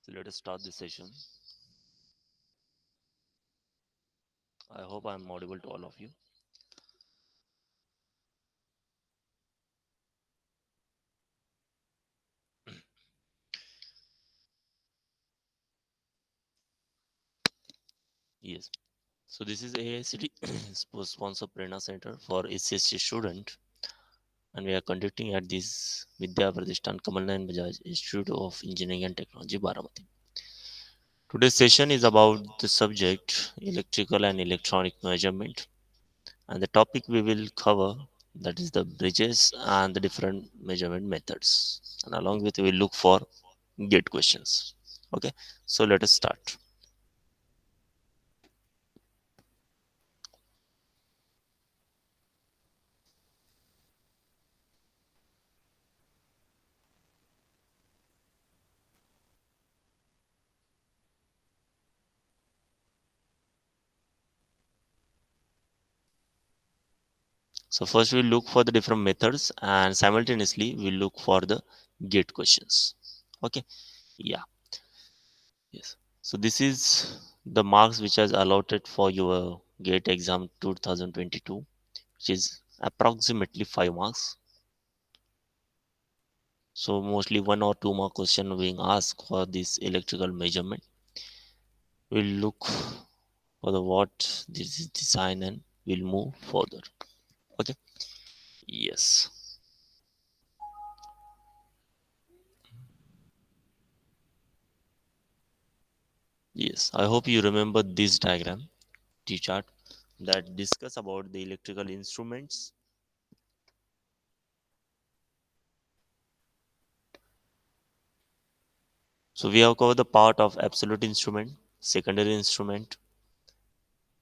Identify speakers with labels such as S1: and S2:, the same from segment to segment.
S1: So let us start this session. I hope I'm audible to all of you. Yes. So this is AICT sponsor Prerna Center for SCST student, and we are conducting at this Vidya Pratishthan Kamalnayan Bajaj Institute of Engineering and Technology, Baramati. Today's session is about the subject electrical and electronic measurement, and the topic we will cover, that is the bridges and the different measurement methods, and along with we will look for gate questions. Okay, so let us start. So first we'll look for the different methods and simultaneously we'll look for the gate questions. Okay. Yeah. Yes. So this is the marks which is allotted for your gate exam 2022, which is approximately 5 marks. So mostly 1 or 2 mark question being asked for this electrical measurement. We'll look for the what this is design and we'll move further. Okay. Yes. Yes. I hope you remember this diagram, T chart, that discuss about the electrical instruments. So we have covered the part of absolute instrument, secondary instrument.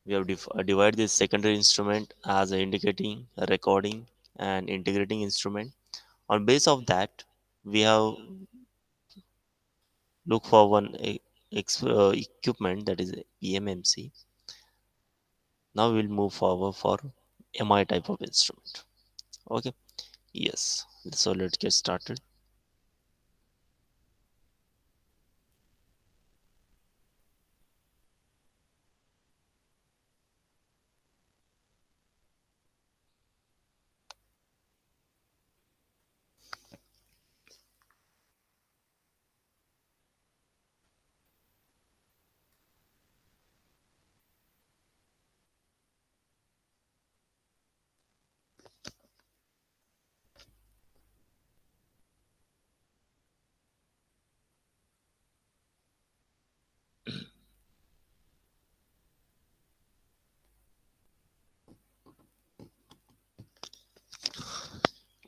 S1: We have divided this secondary instrument as a indicating, a recording, and integrating instrument. On base of that, we have look for one equipment, that is PMMC. Now we'll move forward for MI type of instrument. Okay. Yes. So let's get started.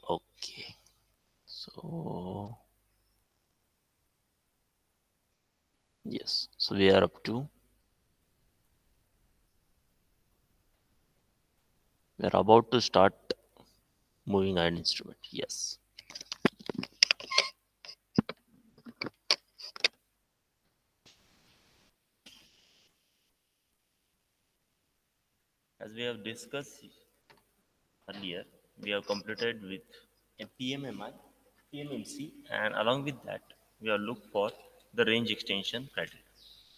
S1: Okay. So yes. So we are up to, we are about to start moving iron instrument. Yes. As we have discussed earlier, we have completed with a PMMI, PMMC, and along with that, we have looked for the range extension criteria,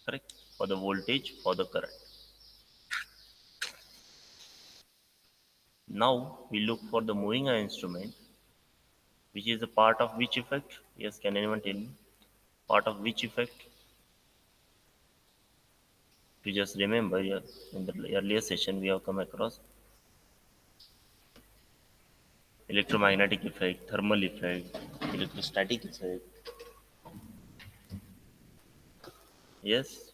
S1: correct? For the voltage, for the current. Now we look for the moving iron instrument, which is a part of which effect? Yes, can anyone tell me? Part of which effect? To just remember, yeah, in the earlier session we have come across electromagnetic effect, thermal effect, electrostatic effect. Yes.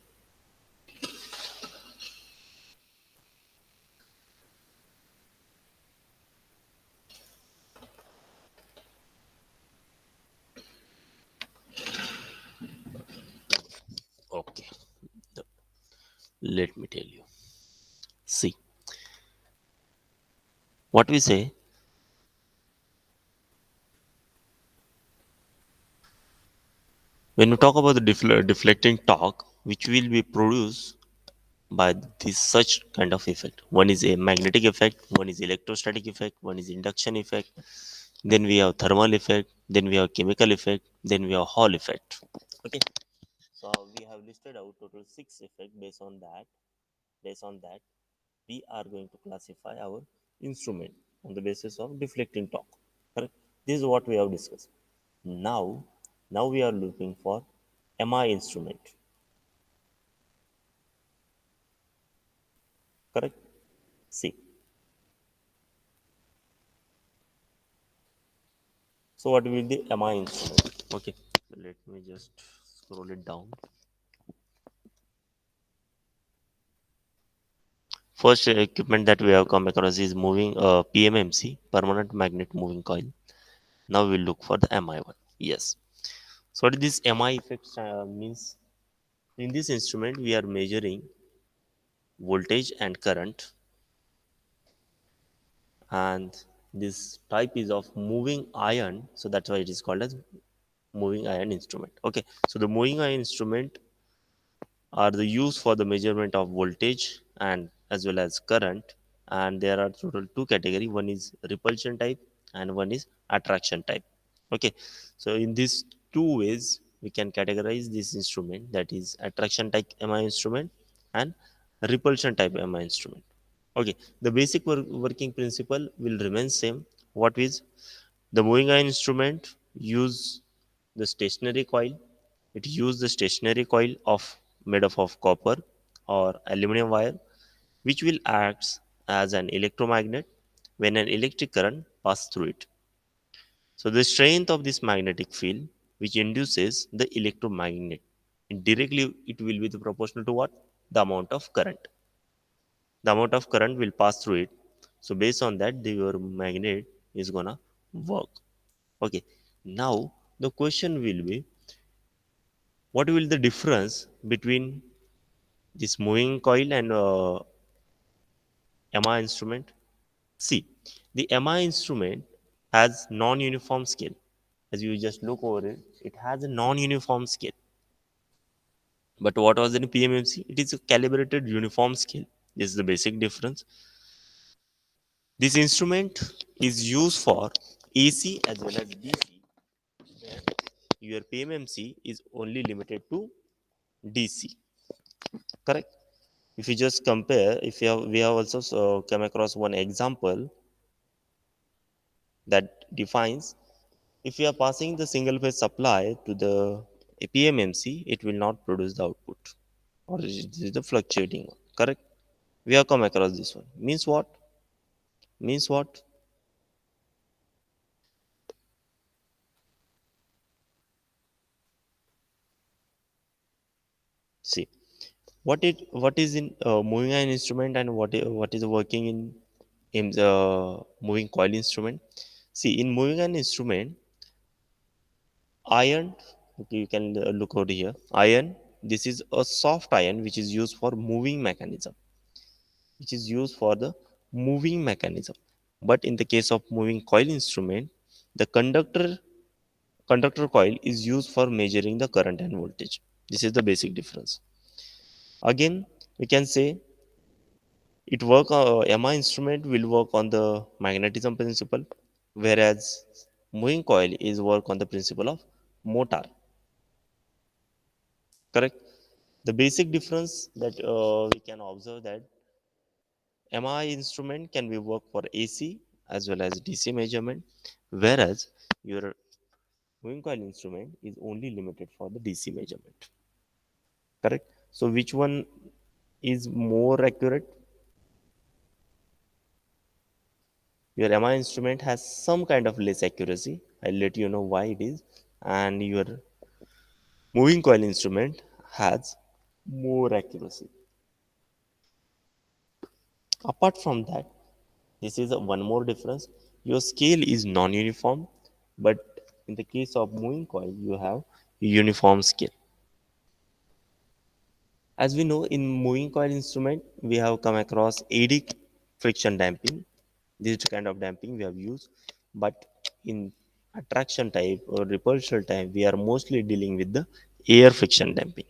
S1: Okay. The- Let me tell you. See, what we say, when we talk about the deflecting torque, which will be produced by this such kind of effect. One is a magnetic effect, one is electrostatic effect, one is induction effect, then we have thermal effect, then we have chemical effect, then we have Hall effect. Okay. So we have listed out total six effects. Based on that, we are going to classify our instrument on the basis of deflecting torque. Correct? This is what we have discussed. Now, now we are looking for MI instrument. Correct? See. So what will be the MI instrument? Okay. So let me just scroll it down. First equipment that we have come across is moving PMMC, permanent magnet moving coil. Now we'll look for the MI one. Yes. So what this MI effect means? In this instrument, we are measuring voltage and current, and this type is of moving iron. So that's why it is called as moving iron instrument. Okay. So the moving iron instrument are the use for the measurement of voltage and as well as current, and there are total two category. One is repulsion type and one is attraction type. Okay, so in these two ways we can categorize this instrument, that is attraction type mi instrument and repulsion type mi instrument. Okay, the basic working principle will remain same. What is the moving iron instrument? Use the stationary coil. It use the stationary coil of made up of copper or aluminum wire, which will act as an electromagnet when an electric current passes through it. So the strength of this magnetic field, which induces the electromagnet, directly it will be the proportional to what? The amount of current. The amount of current will pass through it. So based on that, your magnet is gonna work. Okay. Now the question will be, what will the difference between this moving coil and MI instrument? See, the MI instrument has non-uniform scale. As you just look over it, it has a non-uniform scale. But what was in PMMC? It is a calibrated uniform scale. This is the basic difference. This instrument is used for AC as well as DC, where your PMMC is only limited to DC. Correct? If you just compare, if you have, we have also come across one example that defines, if you are passing the single phase supply to the PMMC, it will not produce the output, or it is the fluctuating one. Correct? We have come across this one. Means what? Means what? See, what is in moving iron instrument and what is working in the moving coil instrument? See, in moving iron instrument, iron. Okay, you can look over here. Iron. This is a soft iron which is used for moving mechanism. Which is used for the moving mechanism. But in the case of moving coil instrument, the conductor coil is used for measuring the current and voltage. This is the basic difference. Again, we can say MI instrument will work on the magnetism principle, whereas moving coil is work on the principle of motor. Correct. The basic difference that we can observe that MI instrument can be work for AC as well as DC measurement, whereas your moving coil instrument is only limited for the DC measurement. Correct. So which one is more accurate? Your MI instrument has some kind of less accuracy. I'll let you know why it is. And your moving coil instrument has more accuracy. Apart from that, this is one more difference. Your scale is non-uniform, but in the case of moving coil, you have uniform scale. As we know, in moving coil instrument, we have come across eddy friction damping. This is the kind of damping we have used. But in attraction type or repulsion type, we are mostly dealing with the air friction damping.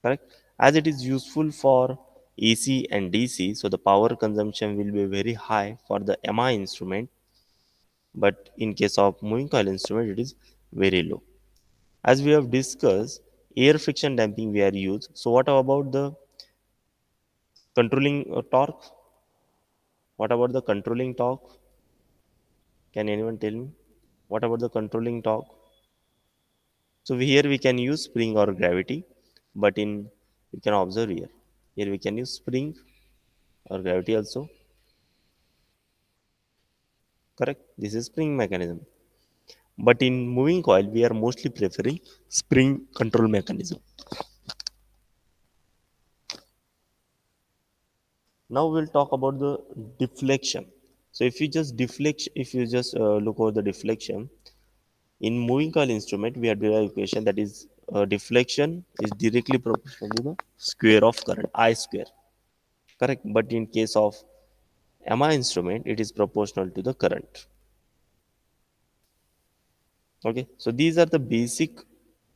S1: Correct? As it is useful for AC and DC, so the power consumption will be very high for the MI instrument. But in case of moving coil instrument, it is very low. As we have discussed, air friction damping we are used. So what about the controlling torque? What about the controlling torque? Can anyone tell me? What about the controlling torque? So here we can use spring or gravity, but in we can observe here. Here we can use spring or gravity also. Correct. This is spring mechanism. But in moving coil, we are mostly preferring spring control mechanism. Now we'll talk about the deflection. So if you just look over the deflection in moving coil instrument, we have derived equation that is deflection is directly proportional to the square of current I square. Correct. But in case of MI instrument, it is proportional to the current. Okay. So these are the basic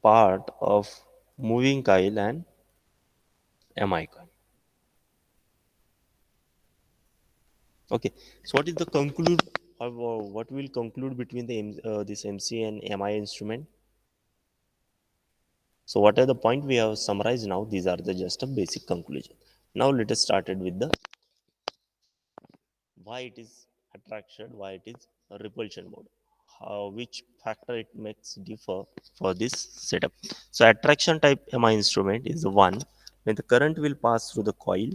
S1: part of moving coil and MI coil. Okay. So what is the conclude? What will conclude between this MC and MI instrument? So what are the point we have summarized now? These are the just a basic conclusion. Now let us started with the why it is attraction, why it is a repulsion mode, how which factor it makes differ for this setup. So attraction type MI instrument is the one when the current will pass through the coil.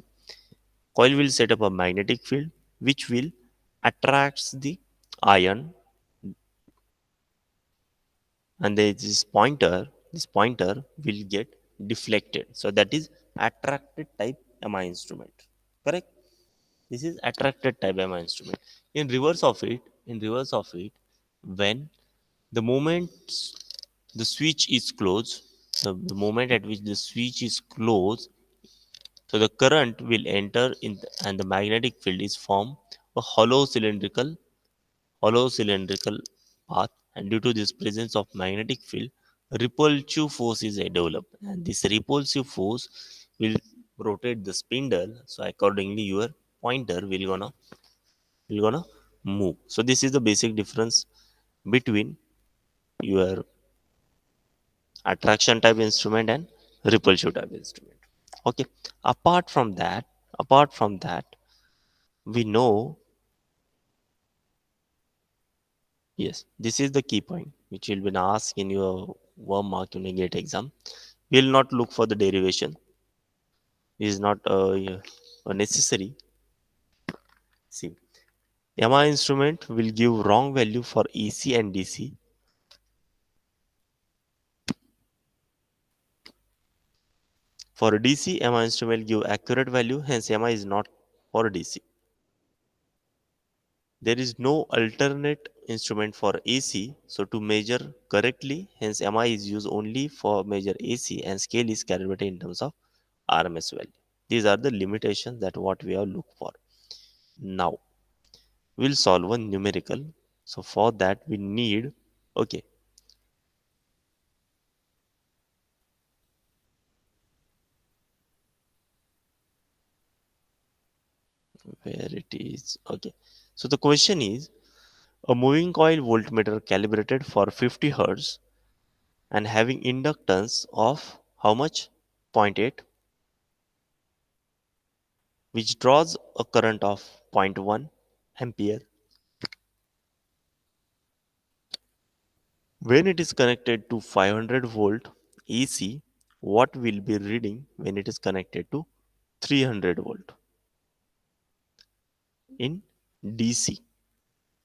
S1: Coil will set up a magnetic field which will attracts the iron, and this pointer will get deflected. So that is attracted type MI instrument. Correct. This is attracted type MI instrument. In reverse of it, when the moment the switch is closed, the moment at which the switch is closed, so the current will enter in and the magnetic field is formed a hollow cylindrical path, and due to this presence of magnetic field, repulsive force is developed, and this repulsive force will rotate the spindle. So accordingly, your pointer will gonna move. So this is the basic difference between your attraction type instrument and repulsive type instrument. Okay. Apart from that, we know, yes, this is the key point which will be asked in your 1 mark unit exam. We will not look for the derivation. It is not yeah, necessary. See, MI instrument will give wrong value for AC and DC. For DC, MI instrument will give accurate value, hence MI is not for DC. There is no alternate instrument for AC, so to measure correctly, hence MI is used only for measure AC, and scale is calibrated in terms of RMS value. These are the limitations that what we have looked for. Now we'll solve one numerical. So for that we need, okay, where it is, okay. So the question is a moving coil voltmeter calibrated for 50 hertz and having inductance of how much? Zero point 0.8, which draws a current of zero point 0.1 ampere. When it is connected to 500 volt AC, what will be reading when it is connected to 300 volt in DC?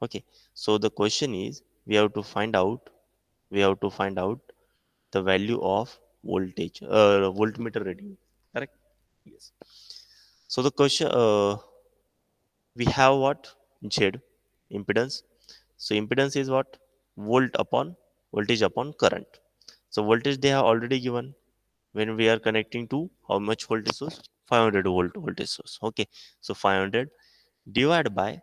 S1: Okay, so the question is we have to find out the value of voltage, voltmeter reading. Correct? Yes. So the question, we have what? Z, impedance. So impedance is what? Voltage upon current. So voltage they have already given when we are connecting to how much voltage source? 500 volt voltage source. Okay, so 500 divided by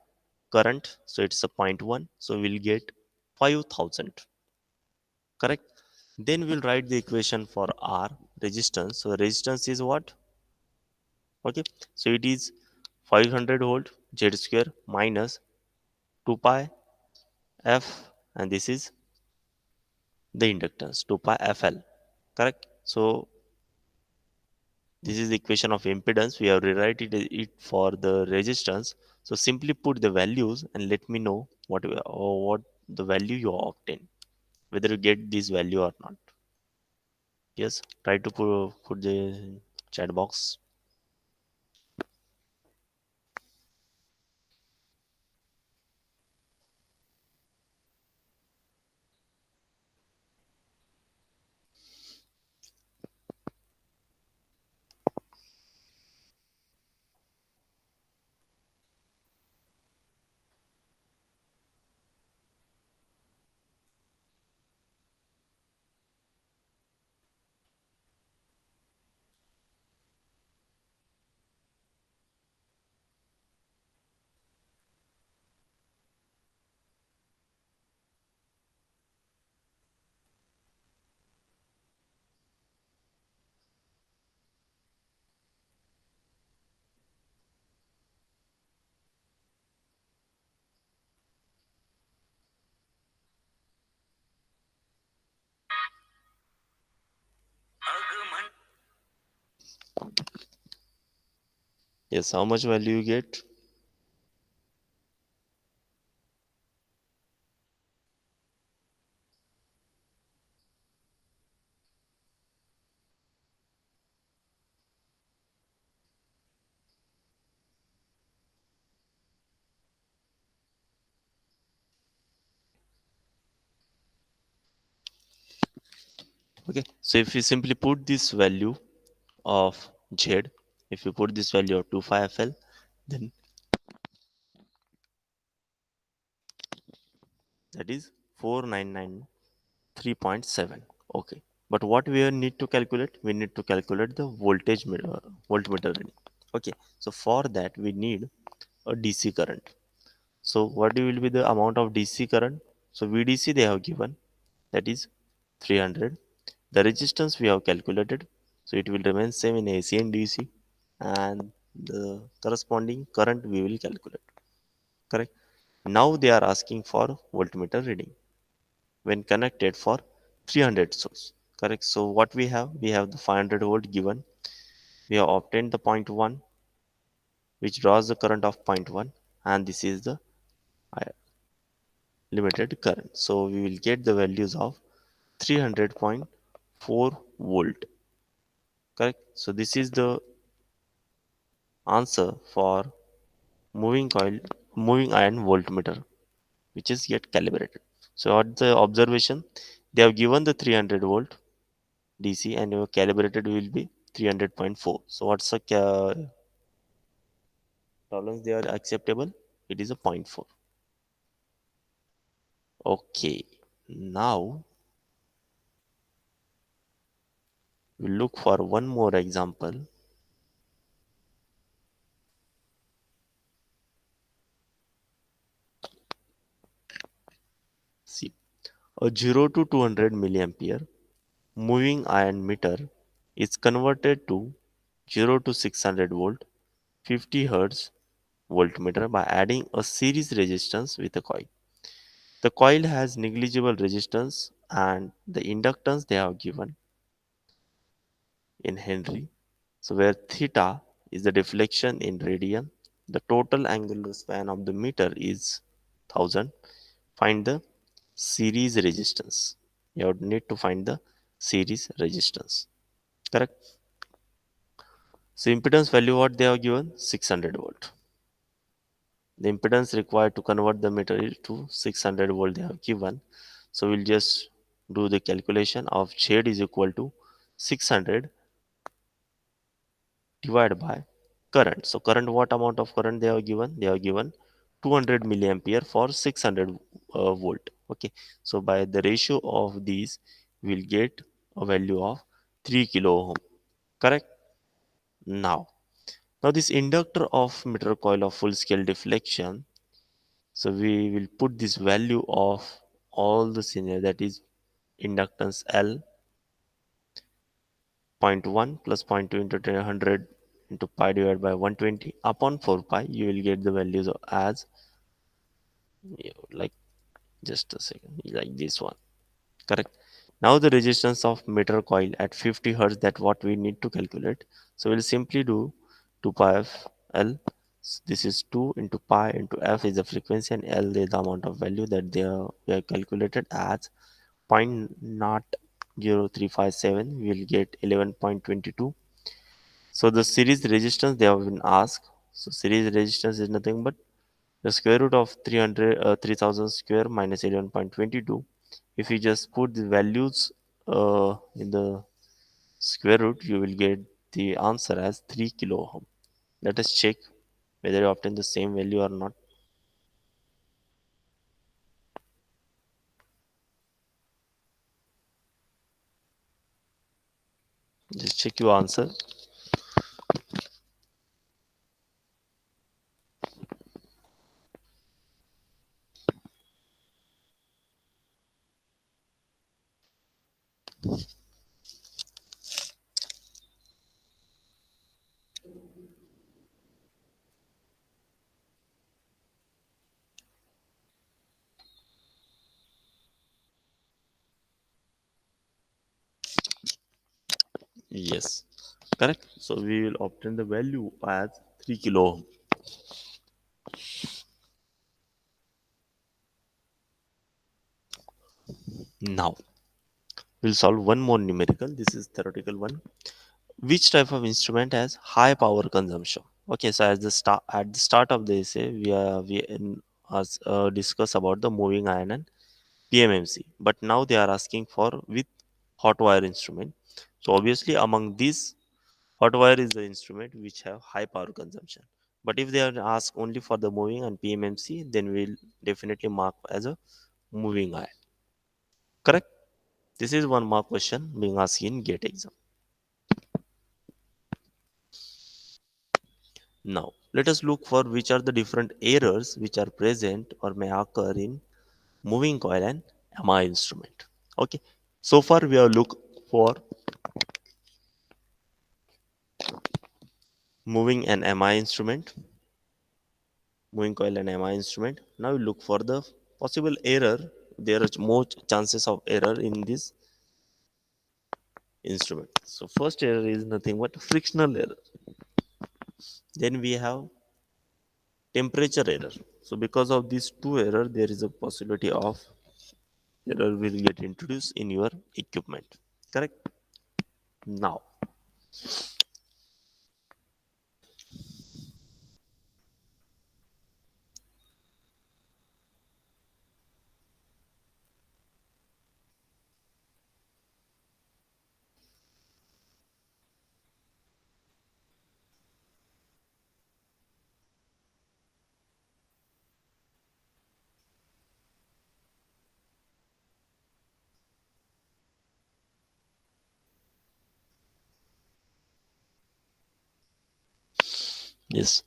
S1: current, so it's a zero point 0.1, so we'll get 5000. Correct. Then we'll write the equation for R, resistance. So resistance is what? Okay, so it is 500 volt Z square minus 2 pi f, and this is the inductance 2 pi fl. Correct. So this is the equation of impedance. We have rewrite it for the resistance. So simply put the values and let me know what the value you obtain, whether you get this value or not. Yes, try to put the chat box. Yes, how much value you get? Okay, so if you simply put this value of z, if you put this value of 25fl, then that is 4993.7. Okay, but what we need to calculate, we need to calculate the voltmeter reading. Okay, so for that we need a DC current. So what will be the amount of DC current? So VDC they have given, that is 300. The resistance we have calculated, so it will remain same in AC and DC, and the corresponding current we will calculate. Correct. Now they are asking for voltmeter reading when connected for 300 source. Correct. So what we have the 500 volt given. We have obtained the point 1, which draws the current of point 1, and this is the uh, limited current. So we will get the values of 300.4 volt. Correct. So this is the answer for moving iron voltmeter, which is yet calibrated. So at the observation, they have given the 300 volt DC and your calibrated will be 300.4. So what's the tolerance they are acceptable? It is a zero point 0.4. Okay, now we look for one more example. See, a 0 to 200 milliampere moving iron meter is converted to 0 to 600 volt 50 Hz voltmeter by adding a series resistance with a coil. The coil has negligible resistance and the inductance they have given in Henry. So where theta is the deflection in radian, the total angular span of the meter is 1000. Find the series resistance. You would need to find the series resistance. Correct? So impedance value what they have given 600 volt. The impedance required to convert the material to 600 volt they have given. So we'll just do the calculation of Z is equal to 600 divided by current. So current, what amount of current they have given? They have given 200 milliampere for 600 volt. Okay, so by the ratio of these, we'll get a value of 3 kilo ohm. Correct? Now this inductor of meter coil of full scale deflection. So we will put this value of all the scenario, that is inductance L, zero point 0.1 plus zero point 0.2 into 100 into pi divided by 120 upon 4 pi. You will get the values as like just a second, like this one. Correct. Now the resistance of meter coil at 50 hertz, that what we need to calculate. So we'll simply do 2 pi f L. This is 2 into pi into f is the frequency and L is the amount of value that we have calculated as 0.0357. We will get 11.22. So the series resistance they have been asked. So series resistance is nothing but the square root of 3000 square minus 11.22. If you just put the values in the square root, you will get the answer as 3 kilo ohm. Let us check whether you obtain the same value or not. Just check your answer. Yes, correct. So we will obtain the value as 3 kilo ohm. Now we'll solve one more numerical. This is theoretical one. Which type of instrument has high power consumption? Okay, so at the start of the essay, discuss about the moving iron and PMMC, but now they are asking for with hot wire instrument. So obviously, among these, hot wire is the instrument which have high power consumption. But if they are asked only for the moving and PMMC, then we'll definitely mark as a moving iron. Correct? This is one mark question being asked in GATE exam. Now, let us look for which are the different errors which are present or may occur in moving coil and MI instrument. Okay, so far we have looked for moving an MI instrument, moving coil and MI instrument. Now we look for the possible error. There are more chances of error in this instrument. So first error is nothing but frictional error. Then we have temperature error. So because of these two error, there is a possibility of error will get introduced in your equipment. Correct? Now, yes,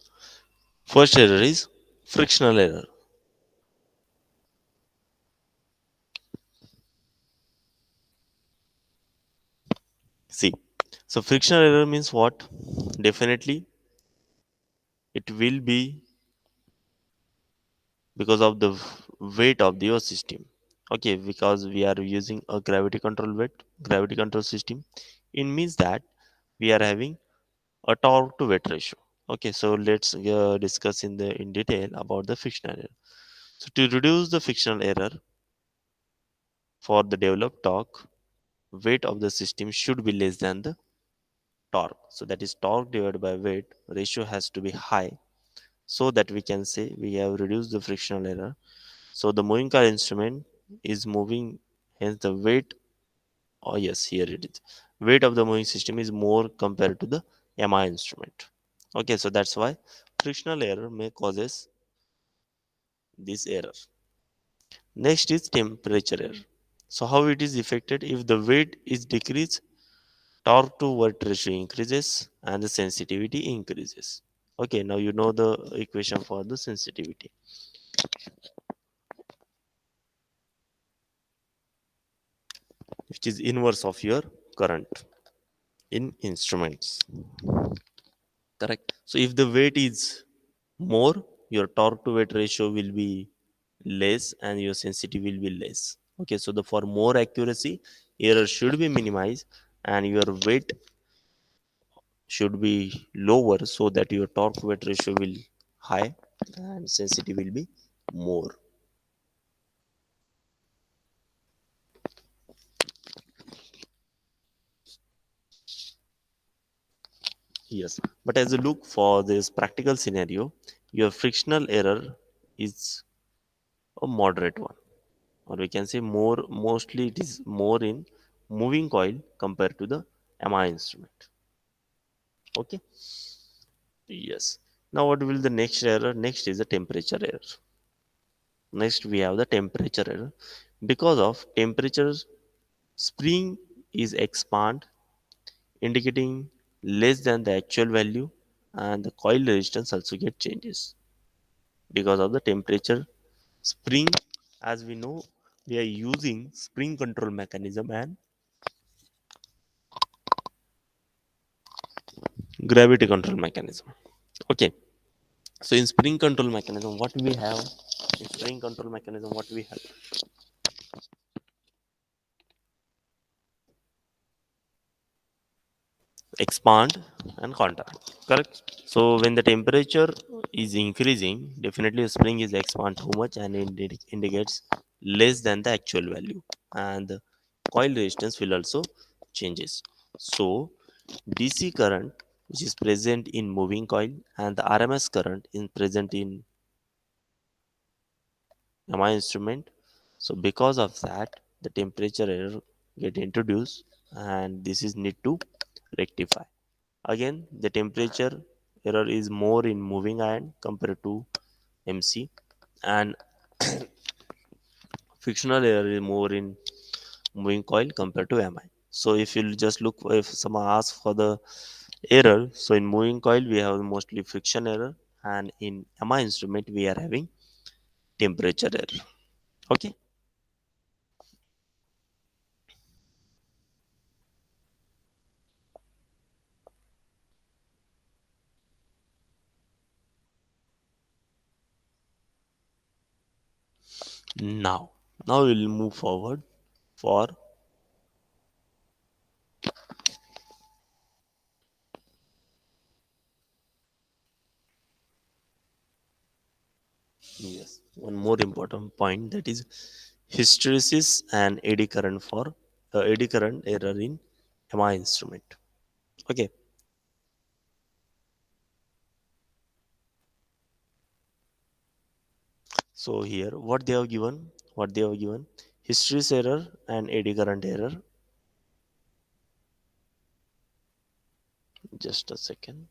S1: first error is frictional error. See, so frictional error means what? Definitely, it will be because of the weight of your system. Okay, because we are using a gravity control system. It means that we are having a torque to weight ratio. Okay, so let's discuss in detail about the frictional error. So to reduce the frictional error for the developed torque, weight of the system should be less than the torque. So that is torque divided by weight ratio has to be high so that we can say we have reduced the frictional error. So the moving car instrument is moving, hence the weight. Oh yes, here it is. Weight of the moving system is more compared to the MI instrument. Okay, so that's why frictional error may causes this error. Next is temperature error. So how it is affected? If the weight is decreased, torque to weight ratio increases and the sensitivity increases. Okay, now you know the equation for the sensitivity, which is inverse of your current in instruments. Correct. So if the weight is more, your torque to weight ratio will be less and your sensitivity will be less. Okay, so the for more accuracy, error should be minimized and your weight should be lower so that your torque weight ratio will high and sensitivity will be more. Yes, but as you look for this practical scenario, your frictional error is a moderate one, or we can say more, mostly it is more in moving coil compared to the MI instrument. Okay. Yes. Now what will the next error? Next is the temperature error. Next we have the temperature error. Because of temperature, spring is expand, indicating less than the actual value, and the coil resistance also get changes because of the temperature. Spring, as we know, we are using spring control mechanism and gravity control mechanism. Okay, so in spring control mechanism, what we have? In spring control mechanism, what we have? Expand and contract. Correct. So when the temperature is increasing, definitely the spring is expand too much and it indicates less than the actual value, and the coil resistance will also changes. So DC current which is present in moving coil and the RMS current is present in MI instrument. So because of that, the temperature error get introduced, and this is need to rectify. Again, the temperature error is more in moving iron compared to MC, and frictional error is more in moving coil compared to MI. So if you just look, if someone asks for the error, so in moving coil we have mostly friction error, and in MI instrument we are having temperature error. Okay. Now, now we'll move forward for, yes, one more important point, that is hysteresis and eddy current for eddy current error in MI instrument. Okay, so here what they have given, hysteresis error and eddy current error. Just a second.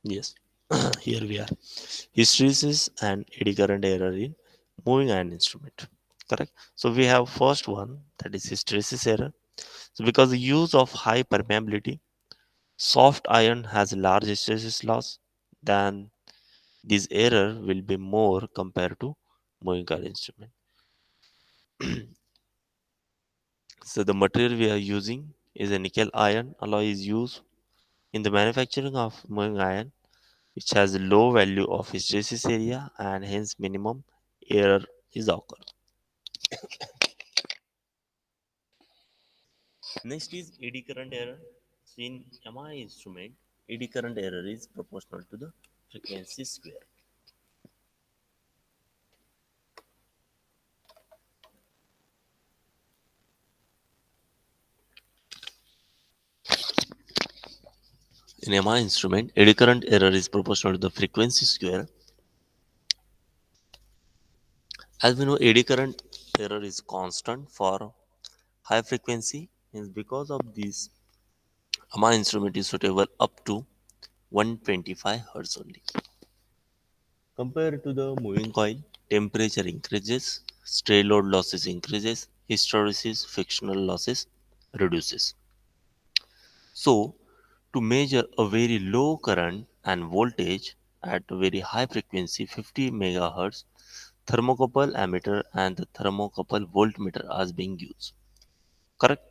S1: Yes, here we are. Hysteresis and eddy current error in moving iron instrument. Correct. So we have first one, that is hysteresis error. So because the use of high permeability, soft iron has large hysteresis loss, than this error will be more compared to moving iron instrument. So the material we are using is a nickel iron alloy is used in the manufacturing of moving iron, which has a low value of hysteresis area and hence minimum error is occur. Next is eddy current error. So in MI instrument, eddy current error is proportional to the frequency square. In MI instrument, eddy current error is proportional to the frequency square. As we know, eddy current error is constant for high frequency, means because of this, MI instrument is suitable up to 125 Hz only. Compared to the moving coil, temperature increases, stray load losses increases, hysteresis, frictional losses. reduces. So, to measure a very low current and voltage at a very high frequency 50 megahertz, thermocouple ammeter and the thermocouple voltmeter are being used. Correct?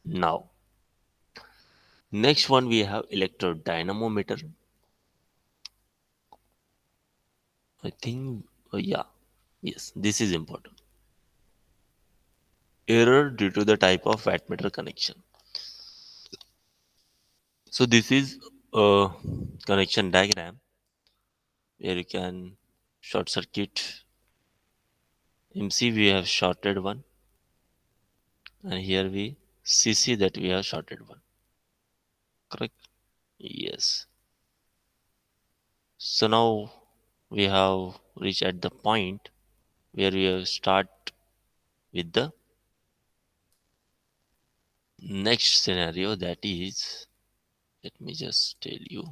S1: Now, next one we have electrodynamometer. I think, yeah, yes, this is important. Error due to the type of wattmeter connection. So this is a connection diagram where you can short circuit MC. We have shorted one, and here we CC that we have shorted one. Correct? Yes. So now we have reached at the point where we have start with the next scenario, that is, let me just tell you,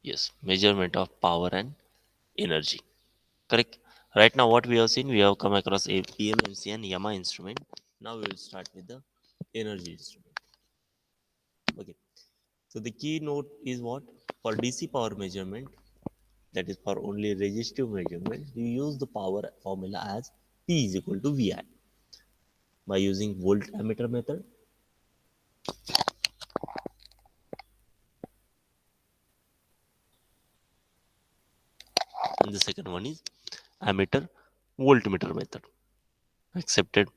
S1: yes, measurement of power and energy. Correct. Right now, what we have seen, we have come across a PMMC and Yamaha instrument. Now we will start with the energy instrument. Okay. So the keynote is what? For DC power measurement, that is for only resistive measurement, you use the power formula as P is equal to VI by using voltmeter method. And the second one is ammeter voltmeter method. Accepted.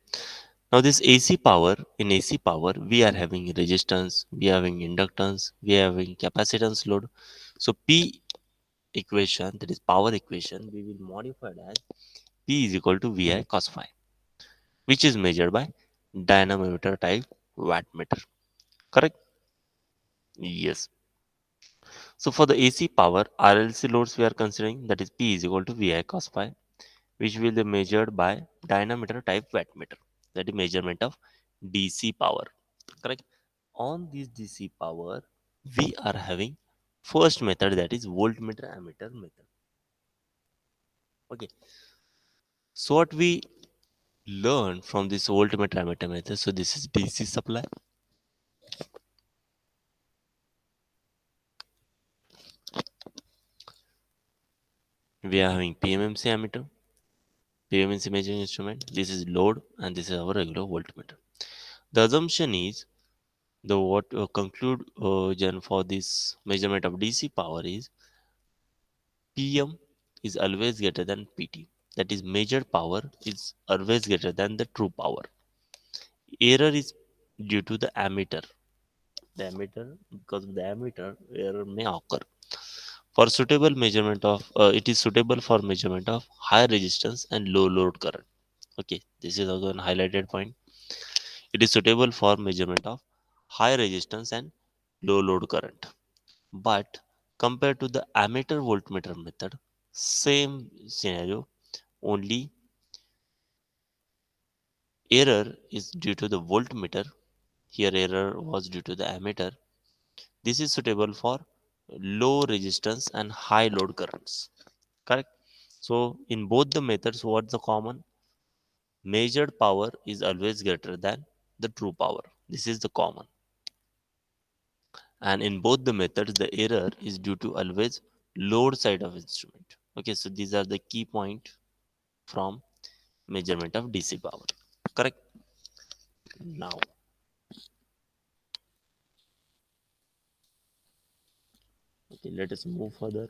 S1: Now this AC power, in AC power, we are having resistance, we are having inductance, we are having capacitance load. So P equation, that is power equation, we will modify it as P is equal to VI cos phi, which is measured by dynamometer type wattmeter. Correct? Yes. So for the AC power, RLC loads we are considering, that is P is equal to VI cos phi, which will be measured by dynamometer type wattmeter. That is measurement of DC power. Correct? On this DC power, we are having first method, that is voltmeter ammeter method. Okay. So what we learn from this voltmeter ammeter method, so this is DC supply. We are having PMMC ammeter, PMMC measuring instrument. This is load, and this is our regular voltmeter. The assumption is the what conclude for this measurement of DC power is PM is always greater than PT. That is, measured power is always greater than the true power. Error is due to the ammeter. The ammeter, because of the ammeter, error may occur. For suitable measurement of, it is suitable for measurement of high resistance and low load current. Okay, this is also a highlighted point. It is suitable for measurement of high resistance and low load current. But compared to the ammeter voltmeter method, same scenario, only error is due to the voltmeter. Here error was due to the ammeter. This is suitable for low resistance and high load currents. Correct? So in both the methods, what's the common? Measured power is always greater than the true power. This is the common. And in both the methods, the error is due to always load side of instrument. Okay, so these are the key point from measurement of DC power. Correct? Now, okay, let us move further.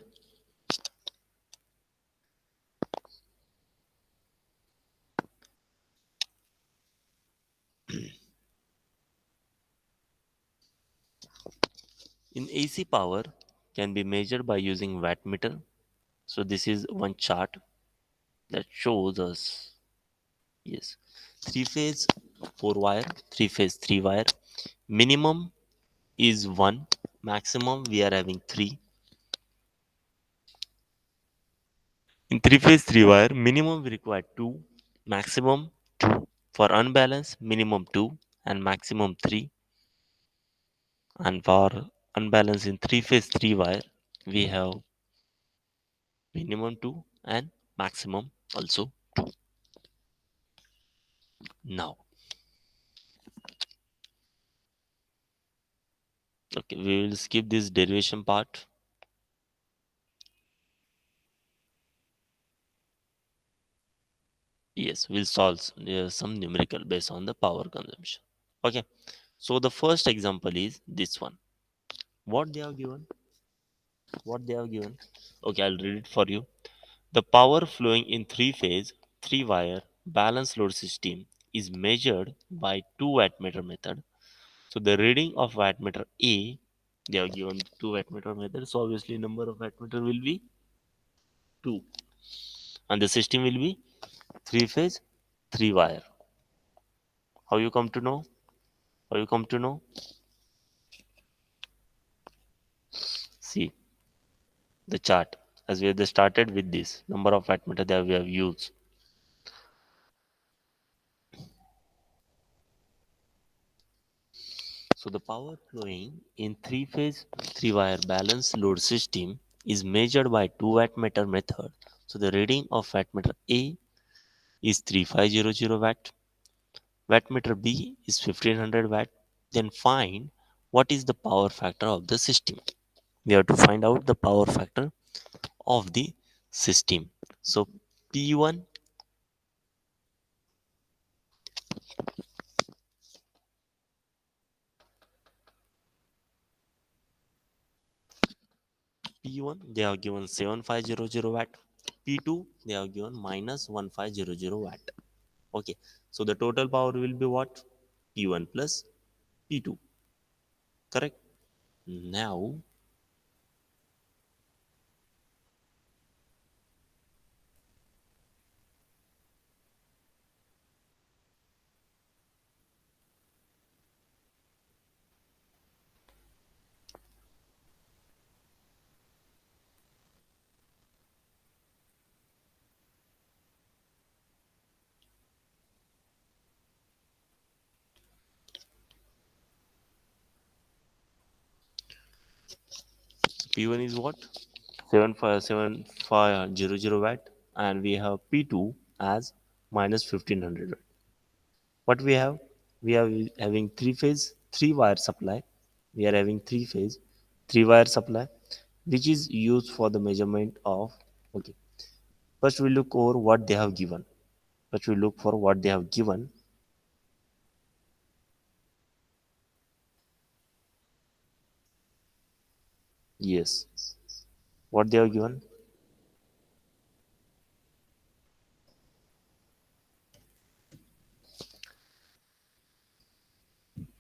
S1: In AC power can be measured by using wattmeter. So this is one chart that shows us, yes, three phase, four wire, three phase, three wire. Minimum is one, maximum we are having three. In three phase, three wire, minimum we require two, maximum two. For unbalanced, minimum two and maximum three. And for unbalanced in three phase, three wire, we have minimum two and maximum also two. Now, Okay, we will skip this derivation part. Yes, we'll solve some numerical based on the power consumption. Okay, so the first example is this one. What they have given? What they have given? Okay, I'll read it for you. The power flowing in three-phase, three-wire balance load system is measured by two wattmeter method. So the reading of wattmeter A, they have given two wattmeter method. So obviously number of wattmeter will be two, and the system will be three-phase, three-wire. How you come to know? How you come to know? See the chart as we have just started with this number of wattmeter that we have used. So the power flowing in three-phase, three-wire balance load system is measured by two wattmeter method. So the reading of wattmeter A is 3500 watt, wattmeter B is 1500 watt. Then find what is the power factor of the system. We have to find out the power factor of the system. So P1, P1 they have given 7500 watt. P2 they have given minus 1500 watt. Okay, so the total power will be what? P1 plus P2. Correct? Now, P1 is what? 75750 watt, and we have P2 as minus 1500 watt. What we have? We are having three phase, three wire supply. We are having three phase, three wire supply, which is used for the measurement of. Okay, first we look over what they have given. First we look for what they have given. Yes, what they have given.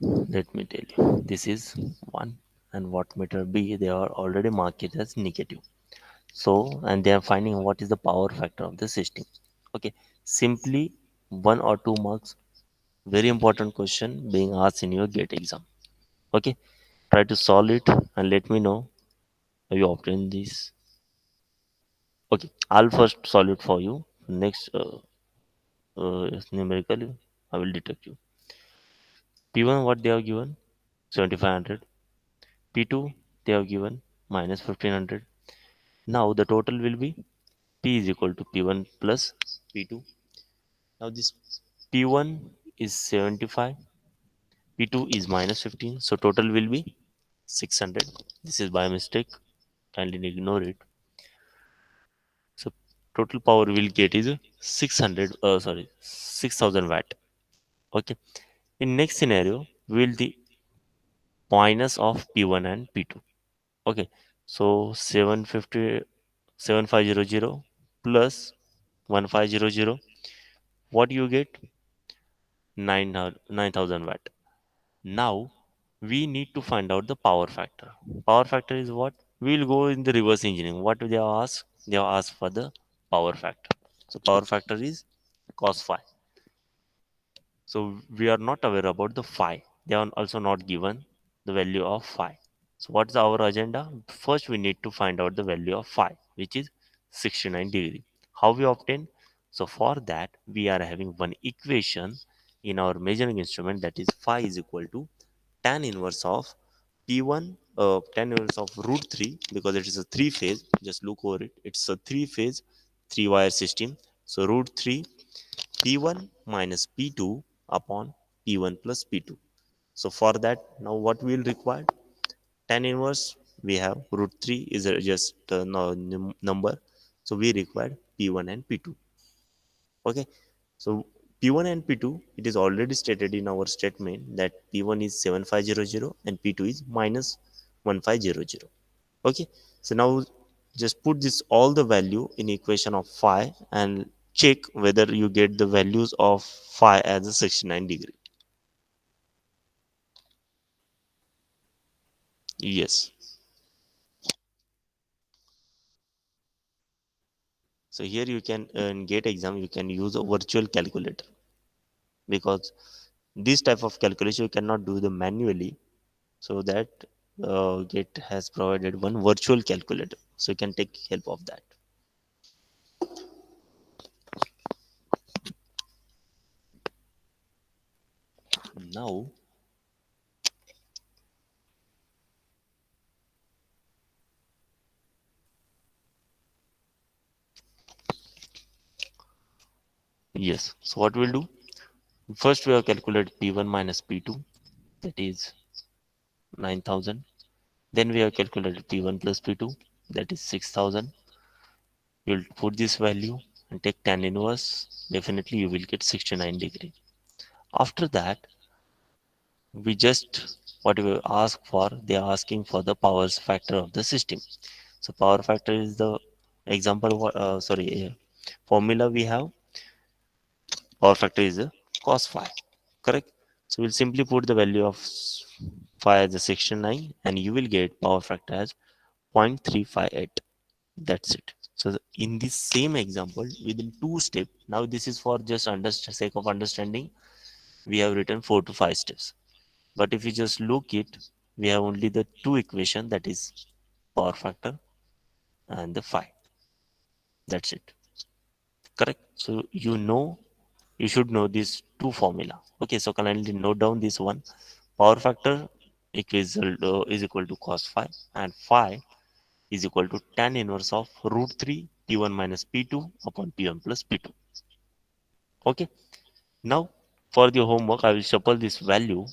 S1: Let me tell you, this is 1 and wattmeter B, they are already marked as negative. So, and they are finding what is the power factor of the system. Okay, simply 1 or 2 marks, very important question being asked in your GATE exam. Okay, try to solve it and let me know how you obtain this. Okay, I'll first solve it for you. Next, numerically, I will detect you. P1, what they have given? 7500. P2, they have given minus 1500. Now the total will be P is equal to P1 plus P2. Now this P1 is 75, P2 is minus 15, so total will be 600. This is by mistake, kindly ignore it. So total power we'll get is 600, 6000 watt. Okay. In next scenario, we'll the minus of P1 and P2. Okay. So 7500 plus 1500, what you get? 9000 watt. Now we need to find out the power factor. Power factor is what? We'll go in the reverse engineering. What do they ask? They have asked for the power factor. So power factor is cos phi. So we are not aware about the phi. They are also not given the value of phi. So what's our agenda? First we need to find out the value of phi, which is 69 degree. How we obtain? So for that we are having one equation in our measuring instrument, that is phi is equal to tan inverse of P1, tan inverse of root 3, because it is a three phase. Just look over it. It's a three phase, three wire system. So root 3 P1 minus P2 upon P1 plus P2. So for that, now what we will require? Tan inverse, we have root 3 is just a number, so we require p1 and p2. Okay, so p1 and p2, it is already stated in our statement that p1 is 7500 and p2 is minus 1500. Okay, so now just put this all the value in equation of phi and check whether you get the values of phi as a 69 degree. Yes. So here you can in gate exam you can use a virtual calculator, because this type of calculation you cannot do the manually. So that gate has provided one virtual calculator, so you can take help of that. Now, yes. So what we'll do? First, we have calculated P1 minus P2, that is 9,000. Then we have calculated P1 plus P2, that is 6,000. You'll put this value and take tan inverse. Definitely, you will get 69 degree. After that, we just what we ask for, they are asking for the power factor of the system. So power factor is the example. Formula we have. Power factor is a cos phi, correct? So we'll simply put the value of phi as a 69, and you will get power factor as 0.358. That's it. So in this same example, within two steps, now this is for just sake of understanding, we have written 4 to 5 steps. But if you just look it, we have only the two equation, that is power factor and the phi. That's it. Correct. So you should know these two formula. Okay, so kindly note down this one. Power factor is equal to cos phi, and phi is equal to tan inverse of root 3 p1 minus p2 upon p1 plus p2. Okay, now for the homework, I will shuffle this value.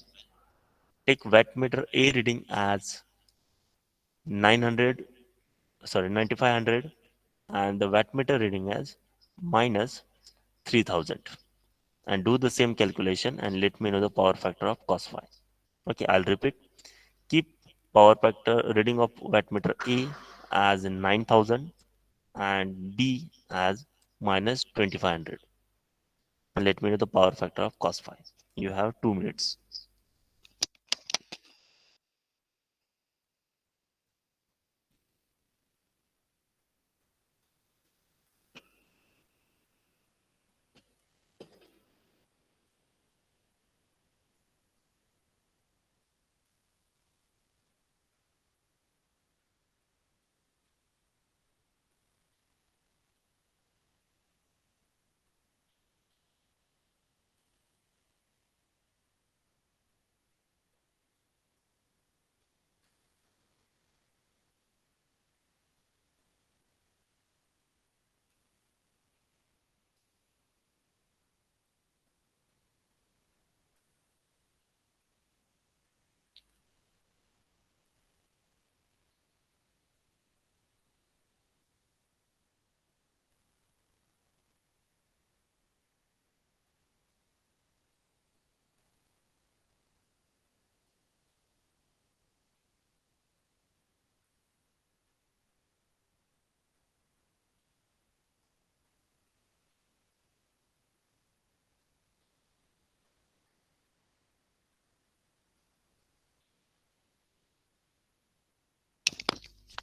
S1: Take wattmeter A reading as 900, sorry, 9500, and the wattmeter reading as minus 3000, and do the same calculation and let me know the power factor of cos phi. Okay, I'll repeat. Keep power factor reading of wattmeter A as 9000 and B as minus 2500, and let me know the power factor of cos phi. You have 2 minutes.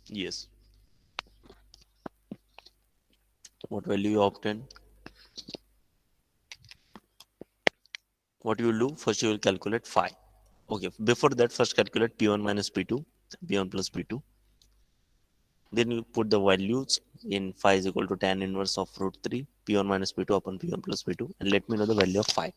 S1: Yes. What value you obtain? What you will do? First, you will calculate phi. Okay. Before that, first calculate P1 minus P2, P1 plus P2. Then you put the values in phi is equal to tan inverse of root 3 p1 minus p2 upon p1 plus p2, and let me know the value of phi.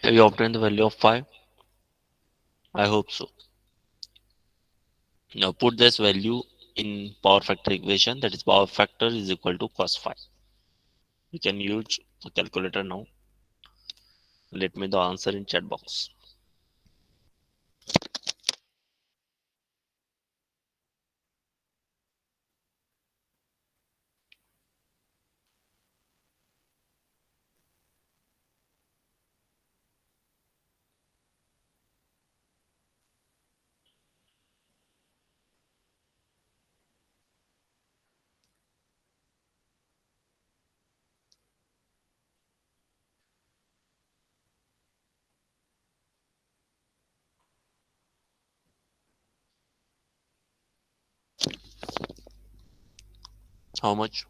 S1: Have you obtained the value of 5? I hope so. Now put this value in power factor equation, that is power factor is equal to cos phi. You can use a calculator now. Let me the answer in chat box. How much?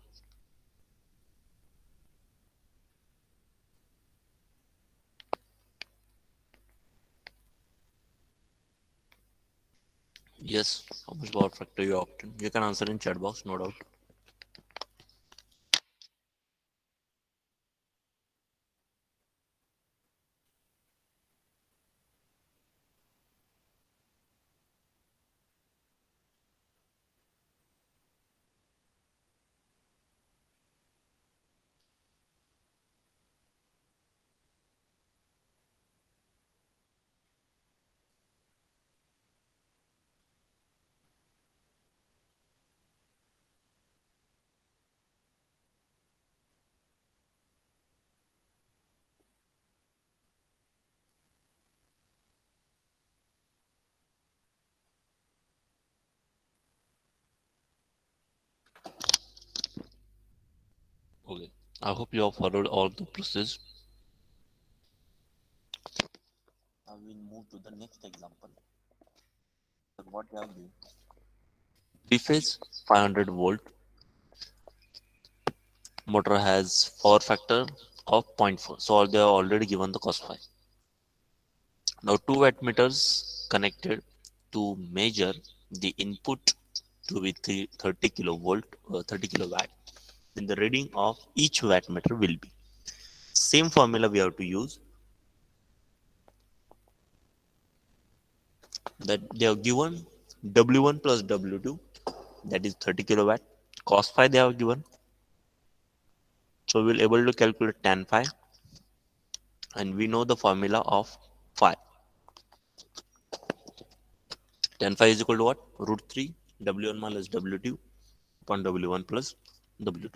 S1: Yes, how much power factor you obtained? You can answer in chat box, no doubt. Okay. I hope you have followed all the process. Now we'll move to the next example. What we have given. Three phase 500 volt motor has power factor of 0.4. So they are already given the cos phi. Now two wattmeters connected to measure the input to be 30 kilovolt or 30 kilowatt. Then the reading of each wattmeter will be. Same formula we have to use, that they have given W1 plus W2, that is 30 kilowatt. Cos phi they have given. So we'll able to calculate tan phi, and we know the formula of phi. Tan phi is equal to what? Root 3 W1 minus W2 upon W1 plus W2.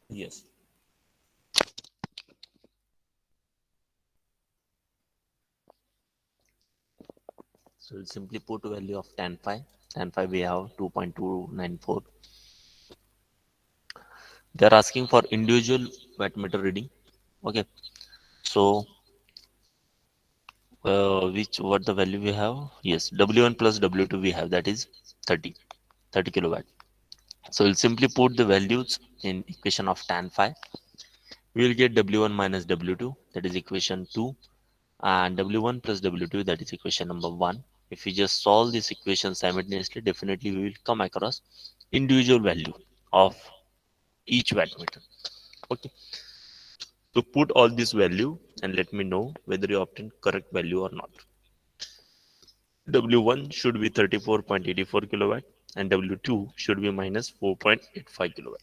S1: Yes. So we'll simply put value of tan phi. Tan phi we have 2.294. They are asking for individual wattmeter reading. Okay. So which what the value we have? Yes, W1 plus W2 we have, that is 30 kilowatt. So we'll simply put the values in equation of tan phi. We will get W1 minus W2, that is equation 2, and W1 plus W2, that is equation number 1. If we just solve this equation simultaneously, definitely we will come across individual value of each wattmeter. Okay. So put all this value and let me know whether you obtain correct value or not. W1 should be 34.84 kilowatt and W2 should be minus 4.85 kilowatt.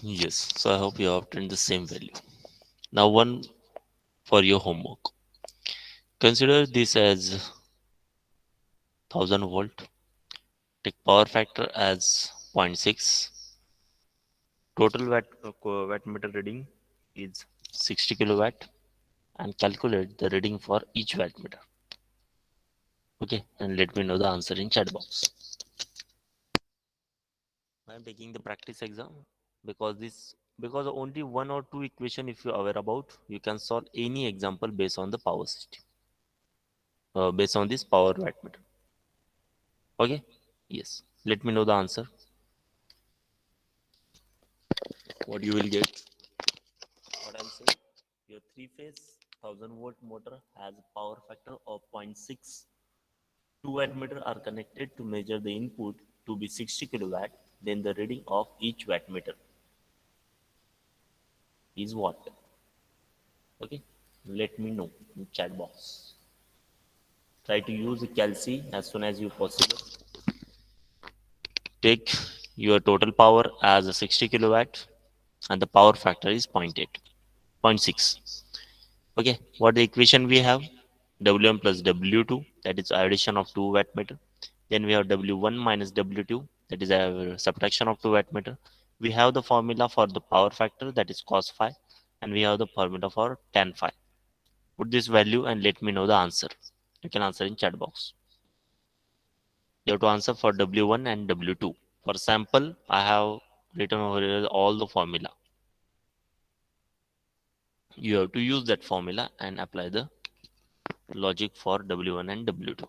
S1: Yes, so I hope you have obtained the same value. Now one for your homework. Consider this as 1000 volt. Take power factor as zero point 0.6. Total wattmeter reading is 60 kilowatt and calculate the reading for each wattmeter. Okay, and let me know the answer in chat box. I am taking the practice exam because only one or two equation if you are aware about, you can solve any example based on the power system, based on this power wattmeter. Okay, yes. Let me know the answer. What you will get? What I'm saying? Your three-phase 1000-volt motor has a power factor of zero point 0.6. Two wattmeter are connected to measure the input to be 60 kilowatt. Then the reading of each wattmeter is what? Okay, let me know in chat box. Try to use the calci as soon as you possible. Take your total power as a 60 kilowatt and the power factor is 0.8, 0.6. Okay, what the equation we have? W1 plus W2, that is addition of 2 wattmeter. Then we have W1 minus W2, that is a subtraction of 2 wattmeter. We have the formula for the power factor, that is cos phi, and we have the formula for tan phi. Put this value and let me know the answer. You can answer in chat box. You have to answer for W1 and W2. For sample, I have written over here all the formula. You have to use that formula and apply the logic for W1 and W2.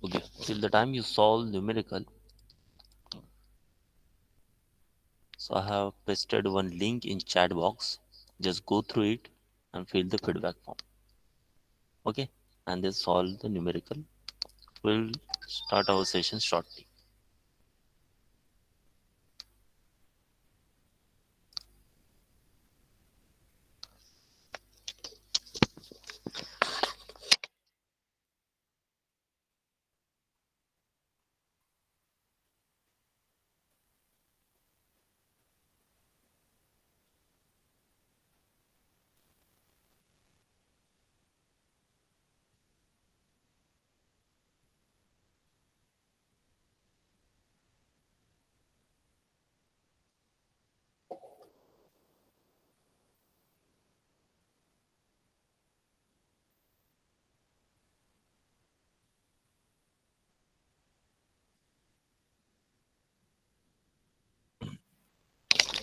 S1: Okay, till the time you solve numerical, so I have pasted one link in chat box. Just go through it and fill the feedback form. Okay, and then solve the numerical. We'll start our session shortly.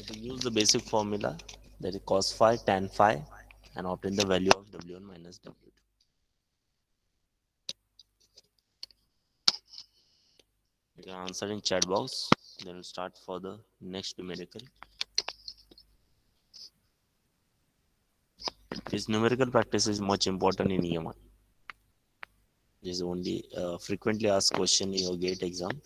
S1: to use the basic formula, that is cos phi tan phi, and obtain the value of W1 minus W2. You can answer in chat box. Then we'll start for the next numerical. This numerical practice is much important in EMI. This is only frequently asked question in your GATE exam.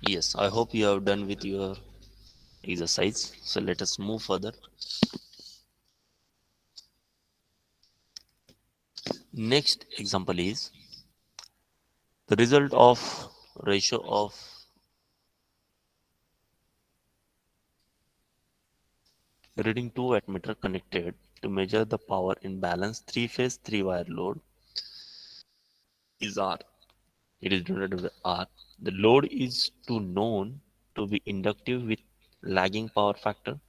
S1: Yes, I hope you have done with your exercise. So let us move further. Next example is the result of ratio of reading two wattmeter connected to measure the power in balance three-phase three-wire load is R. It is denoted with R. The load is to known to be inductive with lagging power factor.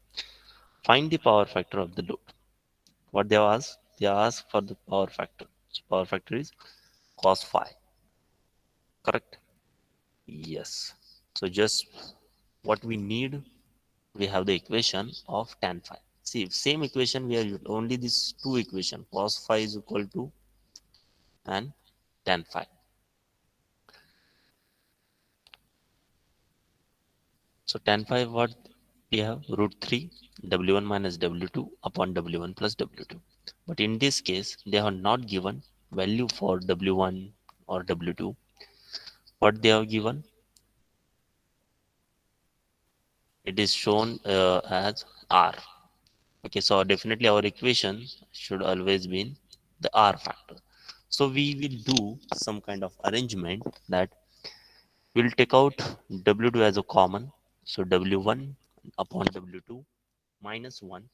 S1: Find the power factor of the load. What they have asked? They ask for the power factor. So power factor is cos phi. Correct? Yes. So just what we need, we have the equation of tan phi. See, same equation we have only these two equation. Cos phi is equal to and tan phi. So tan phi what we have root 3 W1 minus W2 upon W1 plus W2. But in this case, they are not given value for W1 or W2. What they have given, it is shown as R. Okay, so definitely our equation should always be in the R factor. So we will do some kind of arrangement that we'll take out W2 as a common. So W1 upon W2 minus 1,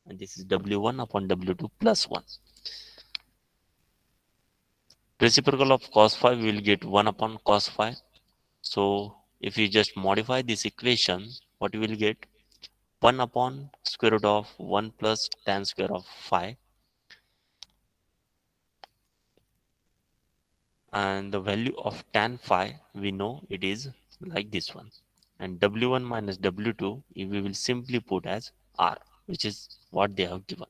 S1: and this is W1 upon W2 plus 1. Reciprocal of cos phi, we will get 1 upon cos phi. So if you just modify this equation, what you will get? 1 upon square root of 1 plus tan square of phi, and the value of tan phi, we know it is like this one, and W1 minus W2 we will simply put as R, which is what they have given.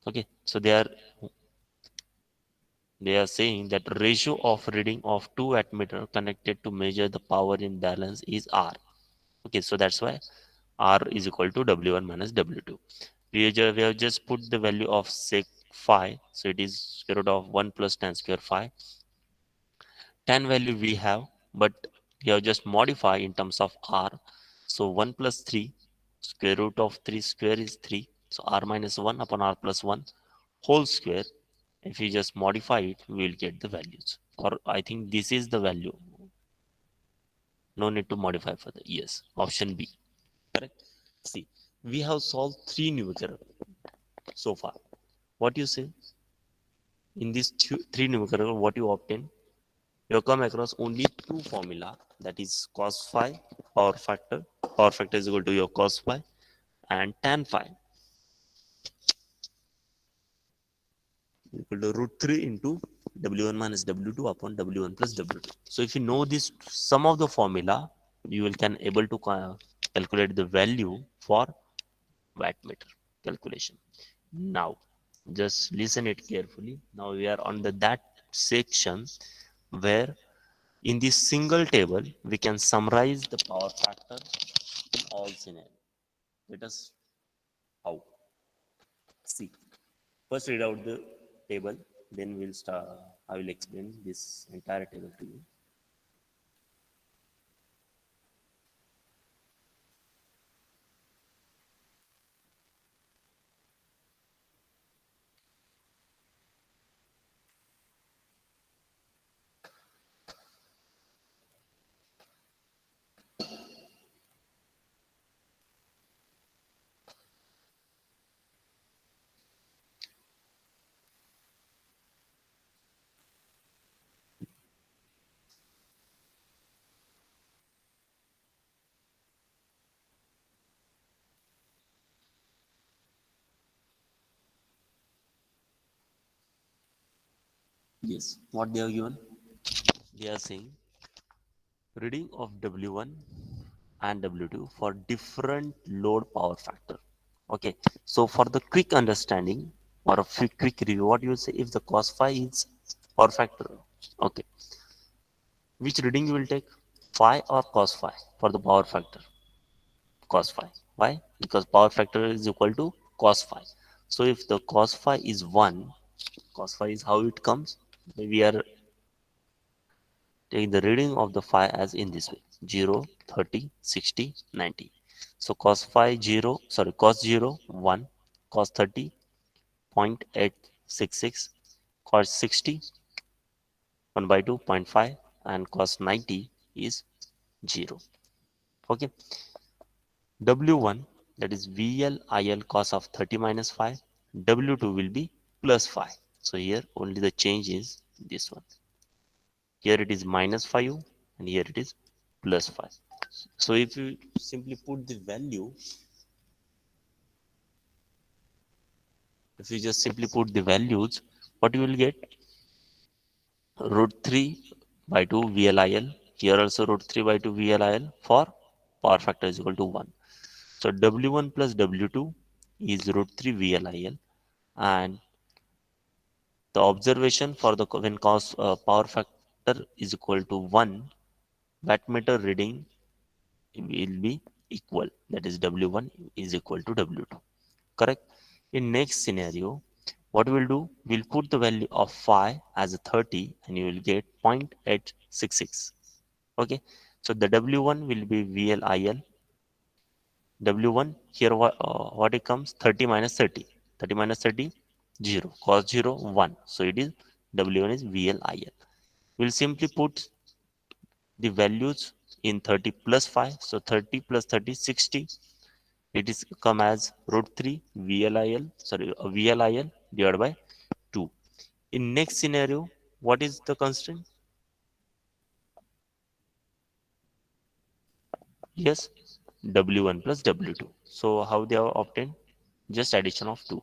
S1: Okay, so they are saying that ratio of reading of two wattmeter connected to measure the power imbalance is R. Okay, so that's why R is equal to W1 minus W2. We have just put the value of sec phi, so it is square root of 1 plus tan square phi. Tan value we have, but we have just modify in terms of R. So 1 plus 3, square root of 3 square is 3. So R minus 1 upon R plus 1 whole square. If you just modify it, we will get the values. Or I think this is the value. No need to modify further. Yes, option B. Correct. See, we have solved 3 numerical so far. What you say? In these 3 numerical, what you obtain? You come across only two formula, that is cos phi power factor. Power factor is equal to your cos phi and tan phi equal to root 3 into W1 minus W2 upon W1 plus W2. So if you know this sum of the formula, you will can able to calculate the value for wattmeter calculation. Now, just listen it carefully. Now we are on that section where in this single table we can summarize the power factor in all scenarios. Let us how see. First read out the table, then we'll start. I will explain this entire table to you. Yes, what they have given? They are saying reading of W1 and W2 for different load power factor. Okay, so for the quick understanding or a quick review, what you will say if the cos phi is power factor? Okay, which reading you will take? Phi or cos phi for the power factor? Cos phi. Why? Because power factor is equal to cos phi. So if the cos phi is 1, cos phi is how it comes. We are taking the reading of the phi as in this way: 0, 30, 60, 90. So cos phi 0, sorry, cos 0, 1, cos 30, 0.866, cos 60, 1 by 2, zero point 0.5, and cos 90 is 0. Okay. W1, that is VL cos of 30 minus phi. W2 will be plus phi. So here only the change is this one. Here it is minus 5 and here it is plus 5. So if you simply put the value, if you just simply put the values, what you will get? Root 3 by 2 VLIL. Here also root 3 by 2 VLIL for power factor is equal to 1. So W1 plus W2 is root 3 VLIL, and the observation for the when cos power factor is equal to 1, wattmeter reading will be equal, that is W1 is equal to W2. Correct. In next scenario, what we'll do, we'll put the value of phi as a 30 and you will get 0.866. Okay, so the W1 will be VLIL. W1 here what it comes? 30 minus 30. 30 minus 30, 0, cos 0 1, so it is W1 is VLIL. We'll simply put the values in 30 plus 5, so 30 plus 30 60. It is come as root 3 VLIL, sorry, VLIL divided by 2. In next scenario, what is the constraint? Yes, W1 plus W2. So how they are obtained? Just addition of 2.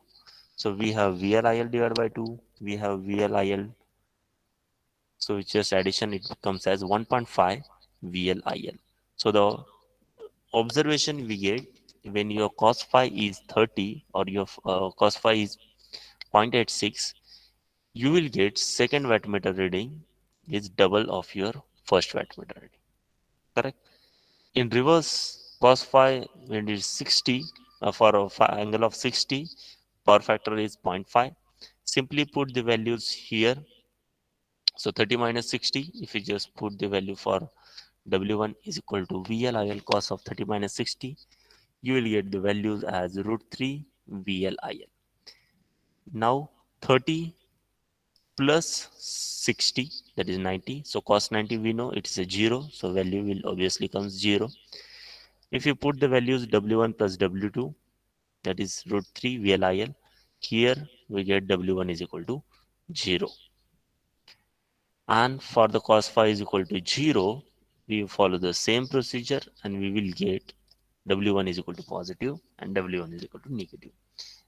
S1: So we have VLIL divided by 2. We have VLIL. So it's just addition. It comes as 1.5 VLIL. So the observation we get, when your cos phi is 30 or your cos phi is 0.86, you will get second wattmeter reading is double of your first wattmeter reading. Correct? In reverse, cos phi when it is 60, for a angle of 60, power factor is 0.5. Simply put the values here. So 30 minus 60, if you just put the value for W1 is equal to VLIL cos of 30 minus 60, you will get the values as root 3 VLIL. Now 30 plus 60, that is 90. So cos 90 we know it is a 0, so value will obviously comes 0. If you put the values W1 plus W2, that is root 3 VLIL, here we get W1 is equal to 0. And for the cos phi is equal to 0, we follow the same procedure and we will get W1 is equal to positive and W1 is equal to negative.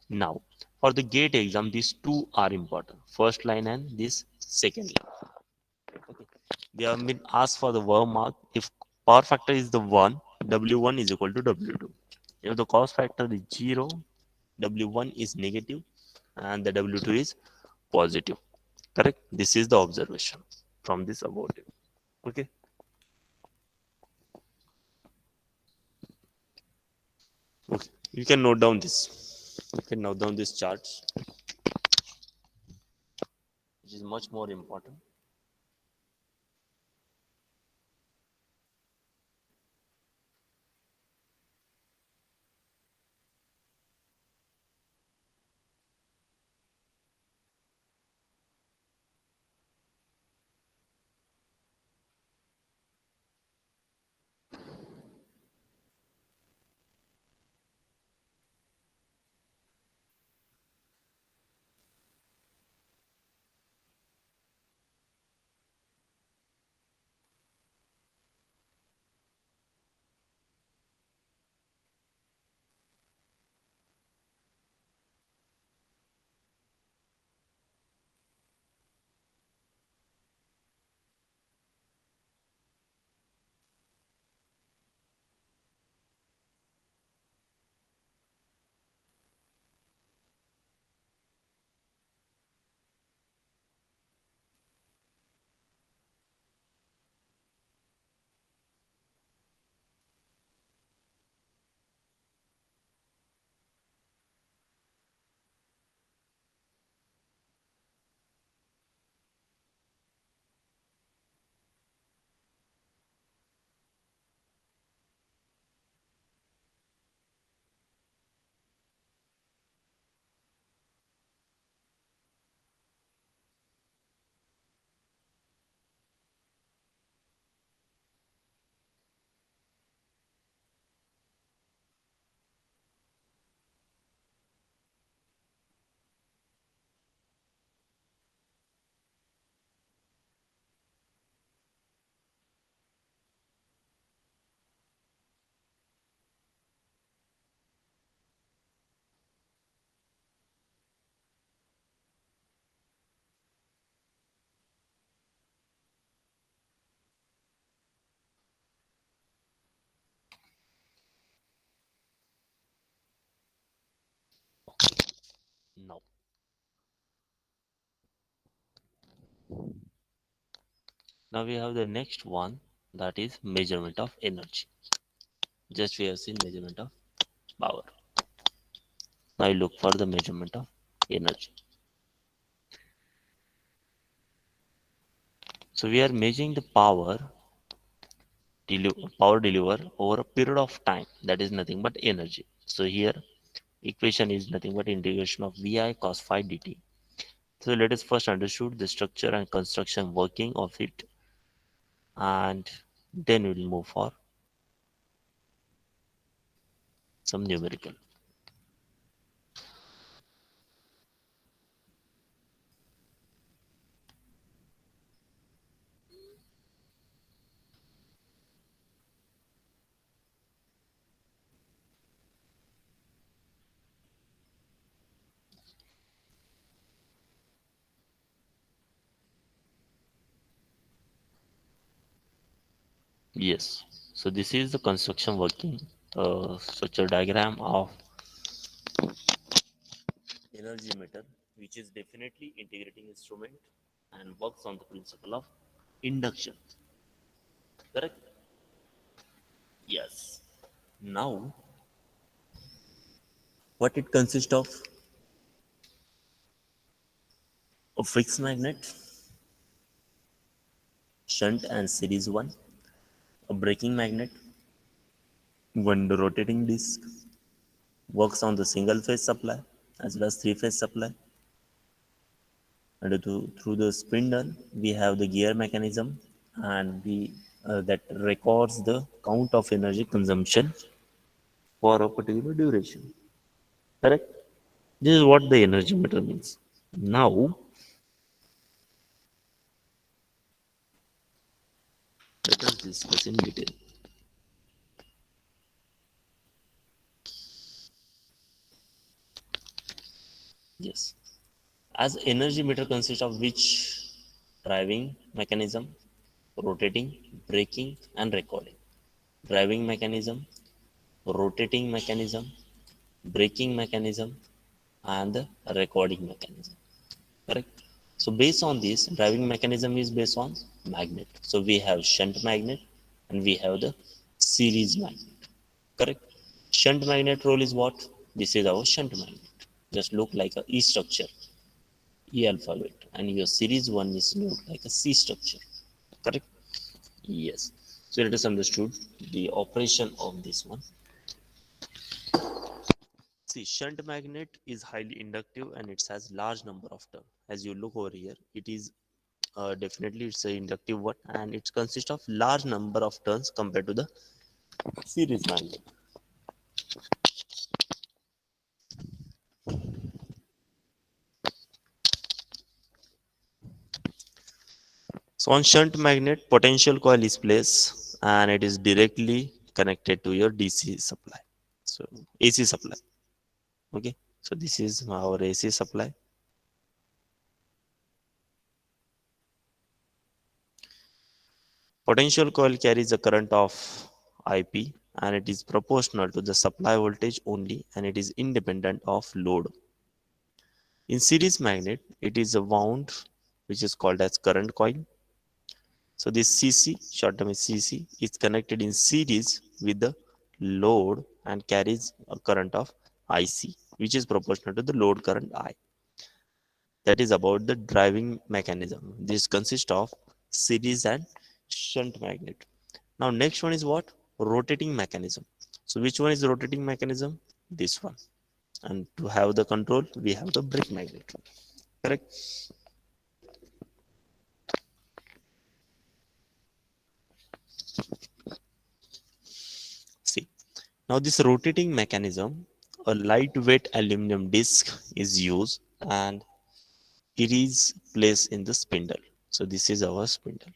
S1: Now, for the gate exam, these two are important. First line and this second line. Okay. They have been asked for the verb mark. If power factor is the 1, W1 is equal to W2. If the cos factor is 0, W1 is negative and the W2 is positive. Correct? This is the observation from this about it. Okay. Okay. You can note down this. You can note down these charts, which is much more important. Now, now we have the next one, that is measurement of energy. Just we have seen measurement of power. Now I look for the measurement of energy. So we are measuring the power deliver over a period of time. That is nothing but energy. So here equation is nothing but integration of vi cos phi dt. So let us first understood the structure and construction working of it, and then we'll move for some numerical. Yes. So this is the construction working structure diagram of energy meter, which is definitely integrating instrument and works on the principle of induction. Correct? Yes. Now, what it consists of? A fixed magnet, shunt and series one, a braking magnet, one rotating disc, works on the single phase supply as well as three phase supply. And through the spindle, we have the gear mechanism, and we that records the count of energy consumption for a particular duration. Correct? This is what the energy meter means. Now, let us discuss in detail. Yes. As energy meter consists of which driving mechanism, rotating, braking, and recording. Driving mechanism, rotating mechanism, braking mechanism, and the recording mechanism. Correct? So based on this, driving mechanism is based on magnet. So we have shunt magnet and we have the series magnet. Correct? Shunt magnet role is what? This is our shunt magnet. Just look like a E structure, E alphabet, and your series one is look like a C structure. Correct? Yes. So let us understood the operation of this one. See, shunt magnet is highly inductive and it has large number of turns. As you look over here, it is definitely it's a inductive one, and it consists of large number of turns compared to the series magnet. So on shunt magnet, potential coil is placed and it is directly connected to your DC supply. So AC supply. Okay. So this is our AC supply. Potential coil carries a current of IP and it is proportional to the supply voltage only, and it is independent of load. In series magnet, it is a wound which is called as current coil. So this CC, short term is CC, is connected in series with the load and carries a current of IC, which is proportional to the load current I. That is about the driving mechanism. This consists of series and shunt magnet. Now next one is what? Rotating mechanism. So which one is rotating mechanism? This one. And to have the control, we have the brake magnet. Correct? See. Now this rotating mechanism, a lightweight aluminum disc is used and it is placed in the spindle. So this is our spindle.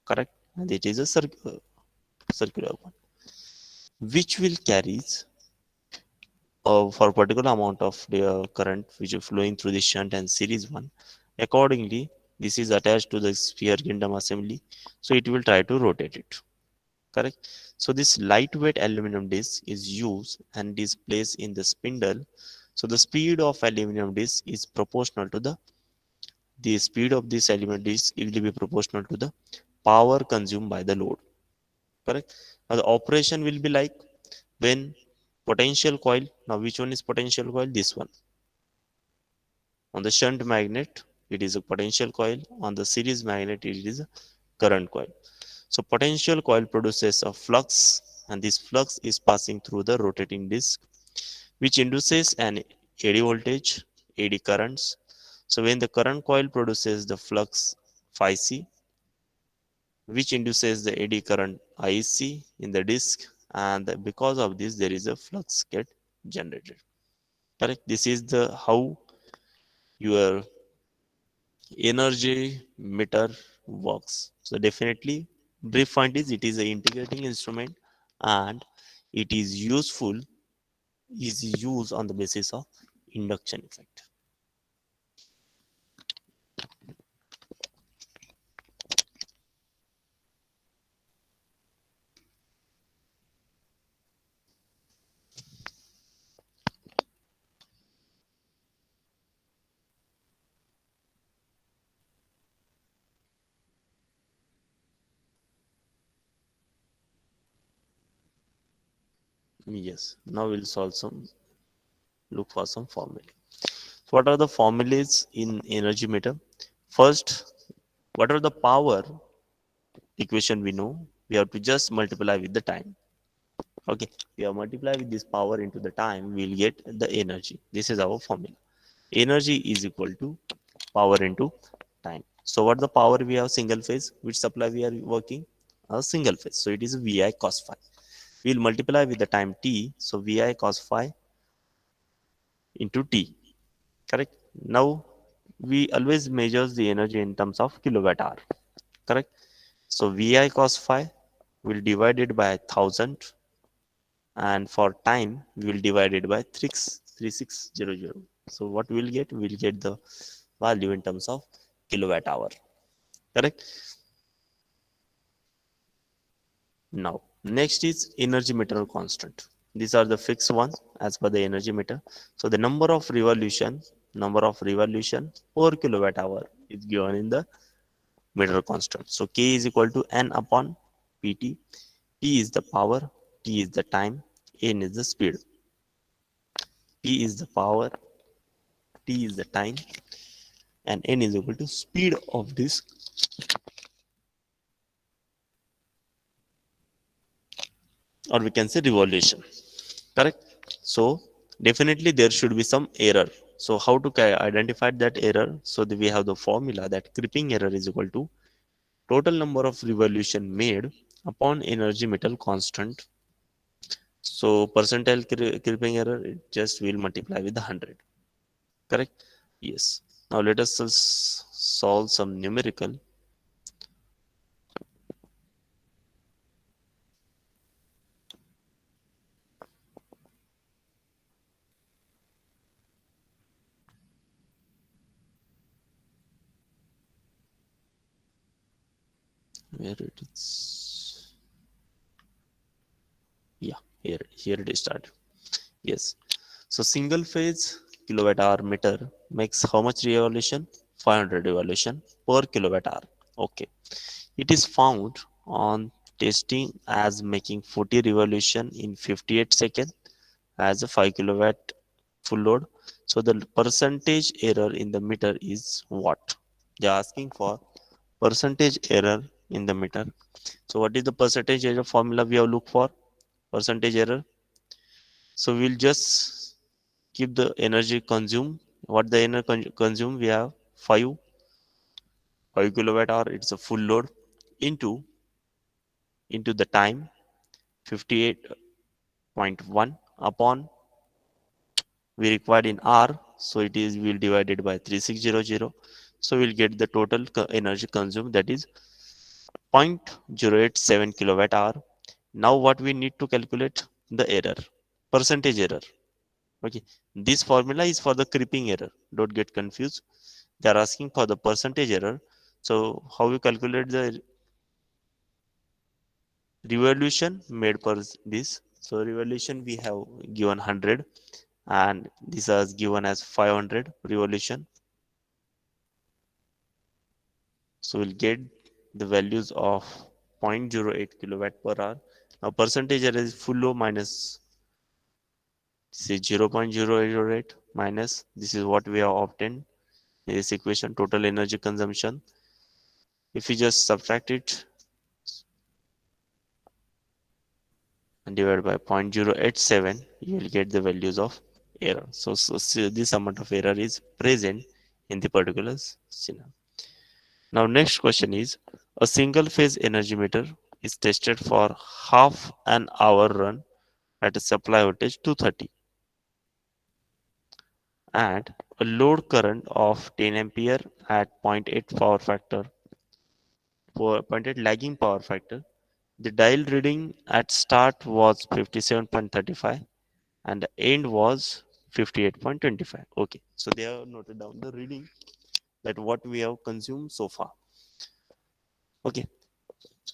S1: Correct? And it is a circular one, which will carries for particular amount of the current which is flowing through the shunt and series one. Accordingly, this is attached to the sphere kingdom assembly, so it will try to rotate it. Correct? So this lightweight aluminum disc is used and is placed in the spindle. So the speed of aluminum disc is proportional to the speed of this aluminum disc will be proportional to the power consumed by the load. Correct? Now the operation will be like when potential coil. Now which one is potential coil? This one. On the shunt magnet, it is a potential coil. On the series magnet, it is a current coil. So potential coil produces a flux, and this flux is passing through the rotating disc, which induces an AD voltage, AD currents. So when the current coil produces the flux phi C, which induces the AD current IC in the disk, and because of this there is a flux get generated. Correct. This is the how your energy meter works. So definitely brief point is it is an integrating instrument and it is useful is used on the basis of induction effect. Yes, now we'll solve some look for some formulae. So what are the formulas in energy meter? First, whatever the power equation we know, we have to just multiply with the time. Okay, we have multiply with this power into the time, we'll get the energy. This is our formula. Energy is equal to power into time. So what the power we have single phase, which supply we are working? A single phase. So it is VI cos phi. We'll multiply with the time t. So VI cos phi into t. Correct. Now we always measures the energy in terms of kilowatt hour. Correct. So VI cos phi will divide it by 1000, and for time we will divide it by 3600. So what we'll get? We'll get the value in terms of kilowatt hour. Correct. Now next is energy meter constant. These are the fixed one as per the energy meter. So the number of revolution per kilowatt hour is given in the meter constant. So K is equal to N upon PT. P is the power, T is the time, N is the speed. P is the power, T is the time, and N is equal to speed of this, or we can say revolution. Correct. So definitely there should be some error. So how to identify that error? So we have the formula that creeping error is equal to total number of revolution made upon energy metal constant. So percentile creeping error, it just will multiply with the 100. Correct. Yes. Now let us solve some numerical. Where it is? Yeah, here it is started. Yes. So single phase kilowatt hour meter makes how much revolution? 500 revolution per kilowatt hour. Okay. It is found on testing as making 40 revolution in 58 seconds as a 5 kilowatt full load. So the percentage error in the meter is what? They are asking for percentage error in the meter. So what is the percentage error formula we have looked for? Percentage error. So we'll just keep the energy consumed. What the energy consumed? We have 5 kilowatt hour. It's a full load into the time 58.1 upon we required in R. So it is will divided by 3600. So we'll get the total energy consumed, that is 0.087 kilowatt hour. Now what we need to calculate? The error, percentage error. Okay, this formula is for the creeping error, don't get confused. They are asking for the percentage error. So how we calculate the revolution made per this? So revolution we have given 100, and this is given as 500 revolution. So we'll get the values of 0.08 kilowatt per hour. Now percentage error is full low minus say 0.008 minus this is what we have obtained in this equation, total energy consumption. If you just subtract it and divide by 0.087, you will get the values of error. So this amount of error is present in the particular scenario. Now next question is, a single phase energy meter is tested for half an hour run at a supply voltage 230 and a load current of 10 ampere at zero point 0.8 power factor for zero point 0.8 lagging power factor. The dial reading at start was 57.35 and the end was 58.25. Okay, so they have noted down the reading that what we have consumed so far. Okay,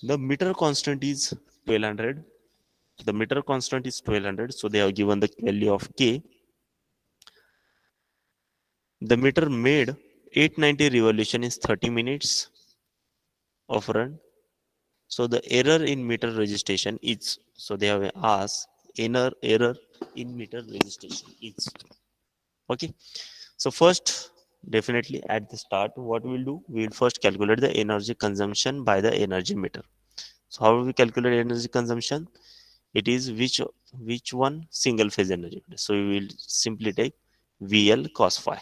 S1: the meter constant is 1200. The meter constant is 1200, so they have given the value of k. The meter made 890 revolution in 30 minutes of run. So the error in meter registration is, so they have asked error in meter registration is. Okay, so first, definitely at the start, what we'll do, we will first calculate the energy consumption by the energy meter. So how do we calculate energy consumption? It is which one single phase energy. So we will simply take VL cos phi.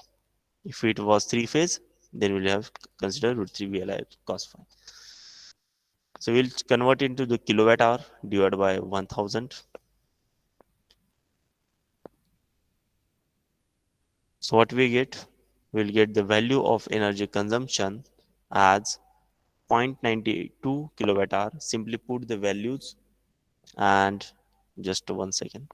S1: If it was three phase, then we'll have consider root 3 VL cos phi. So we'll convert into the kilowatt hour divided by 1000. So what we get? We'll get the value of energy consumption as 0.92 kilowatt hour. Simply put the values and just 1 second.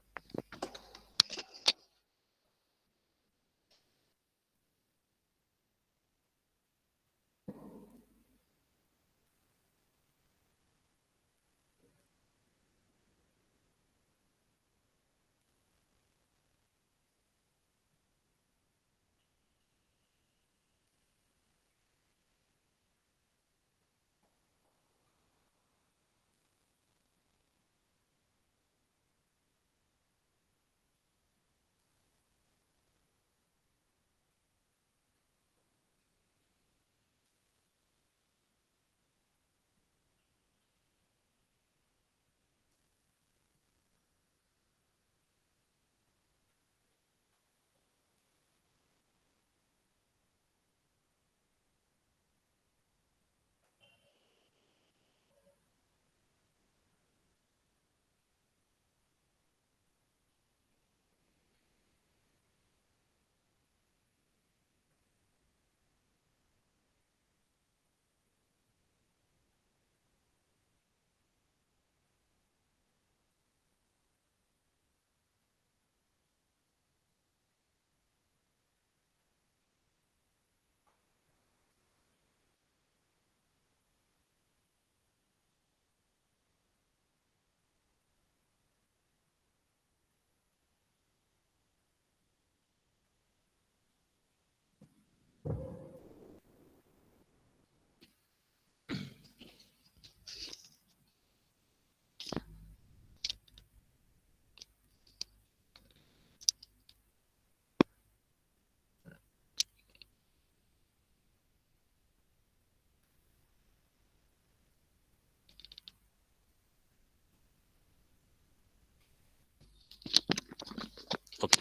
S1: Okay,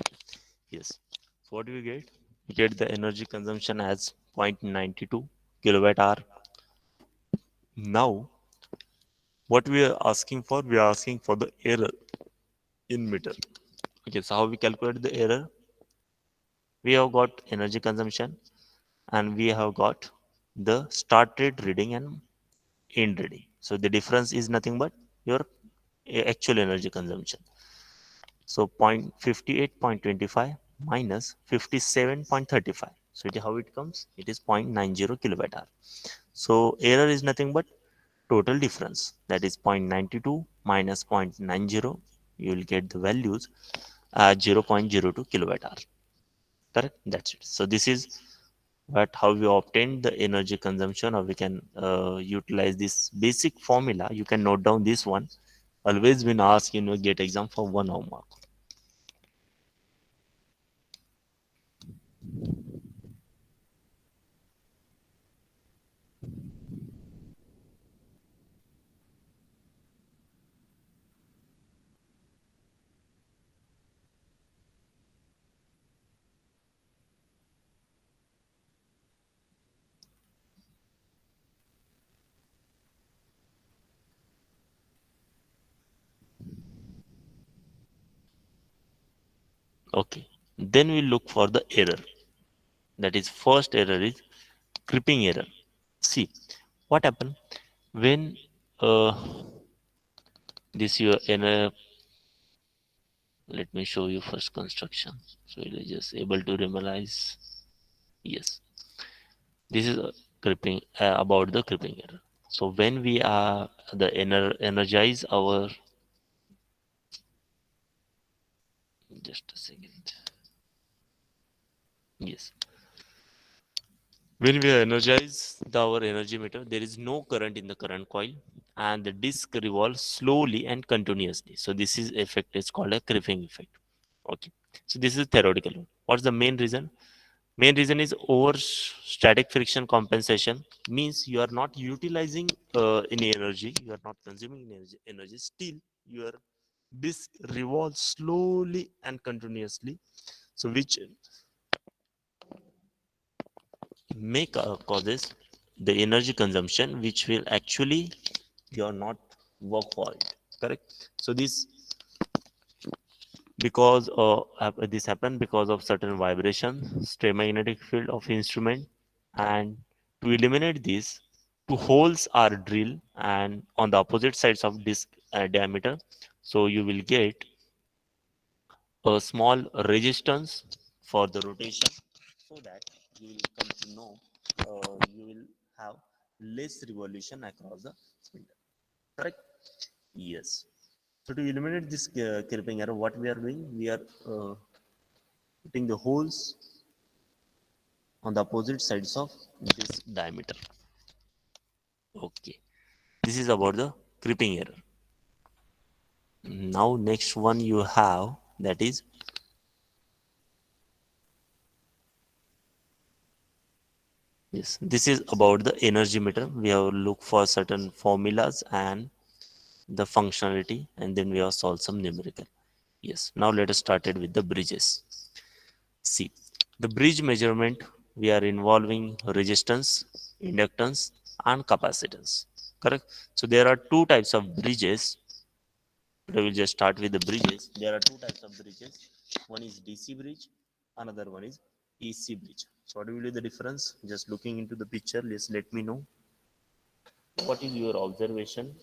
S1: yes. So what do we get? We get the energy consumption as 0.92 kilowatt hour. Now, what we are asking for? We are asking for the error in meter. Okay, so how we calculate the error? We have got energy consumption and we have got the start rate reading and end reading. So the difference is nothing but your actual energy consumption. So 0.58.25 minus 57.35. So it, how it comes? It is 0.90 kilowatt hour. So error is nothing but total difference, that is 0.92 minus 0.90. You will get the values at 0.02 kilowatt hour. Correct? That's it. So this is what how we obtain the energy consumption, or we can utilize this basic formula. You can note down this one. Always been asked, get exam for 1 hour mark. Okay, then we look for the error. That is, first error is crimping error. See what happen when uh, this your inner. Let me show you first construction, so it is just able to realize. Yes, this is crimping about the crimping error. So when we are the energize our, just a second. Yes, when we energize our energy meter, there is no current in the current coil, and the disk revolves slowly and continuously. So this is effect is called a crimping effect. Okay, so this is theoretical one. What's the main reason? Main reason is over static friction compensation, means you are not utilizing any energy, you are not consuming energy. Still, your disk revolves slowly and continuously. So which make causes the energy consumption, which will actually you are not work for it. Correct. So this because this happened because of certain vibration, stray magnetic field of instrument, and to eliminate this, two holes are drilled and on the opposite sides of disk diameter. So you will get a small resistance for the rotation, so that you will come to know you will have less revolution across the spindle. Correct. Yes. So to eliminate this crimping error, what we are doing, we are putting the holes on the opposite sides of this diameter. Okay, this is about the crimping error. Now next one you have, that is, yes, this is about the energy meter. We have look for certain formulas and the functionality, and then we have solved some numerical. Yes, now let us started with the bridges. See, the bridge measurement, we are involving resistance, inductance, and capacitance. Correct. So there are two types of bridges. Today we'll just start with the bridges. There are two types of bridges. One is DC bridge, another one is AC bridge. So what will be the difference? Just looking into the picture, let's let me know what is your observation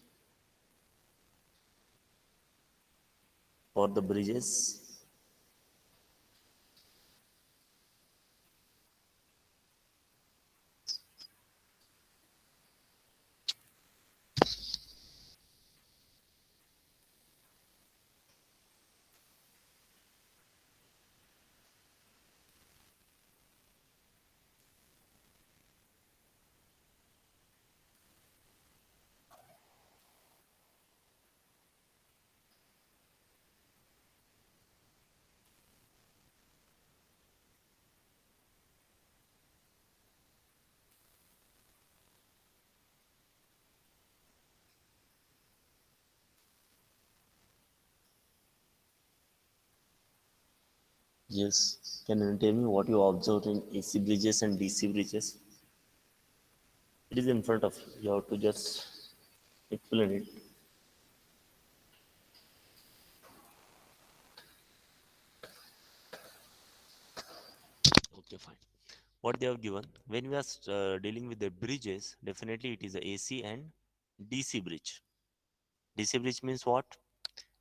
S1: for the bridges. Yes. Can you tell me what you observed in AC bridges and DC bridges? It is in front of you. You have to just explain it. Okay, fine. What they have given, when we are dealing with the bridges, definitely it is a AC and DC bridge. DC bridge means what?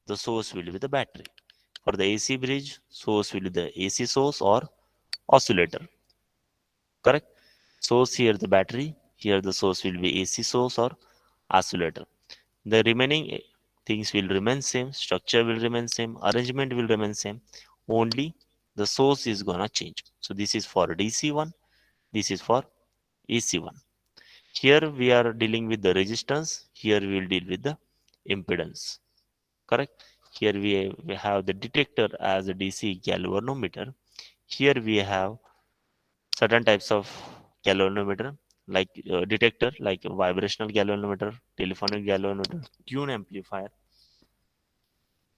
S1: The source will be the battery. For the AC bridge, source will be the AC source or oscillator. Correct? Source here the battery, here the source will be AC source or oscillator. The remaining things will remain same, structure will remain same, arrangement will remain same. Only the source is gonna change. So this is for DC one, this is for AC one. Here we are dealing with the resistance, here we will deal with the impedance. Correct. Here we have the detector as a DC galvanometer. Here we have certain types of galvanometer, like detector, like vibrational galvanometer, telephonic galvanometer, tune amplifier.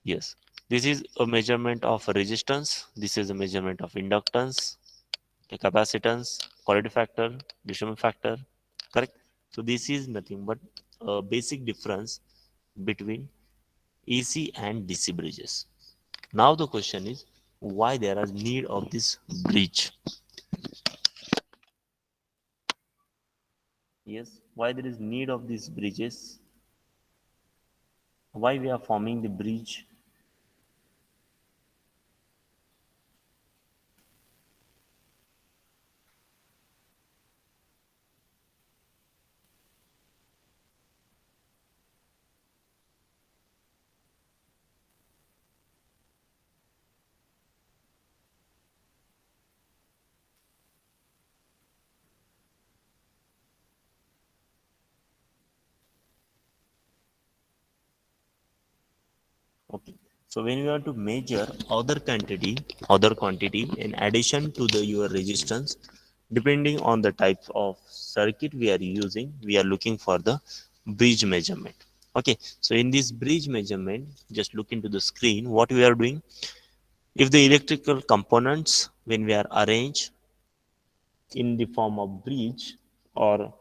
S1: Yes, this is a measurement of resistance, this is a measurement of inductance, a capacitance, quality factor, distribution factor. Correct. So this is nothing but a basic difference between AC and DC bridges. Now the question is, why there is need of this bridge. Yes, why there is need of these bridges, why we are forming the bridge. Okay. So when you want to measure other quantity in addition to the your resistance, depending on the type of circuit we are using, we are looking for the bridge measurement. Okay. So in this bridge measurement, just look into the screen. What we are doing, if the electrical components when we are arranged in the form of bridge or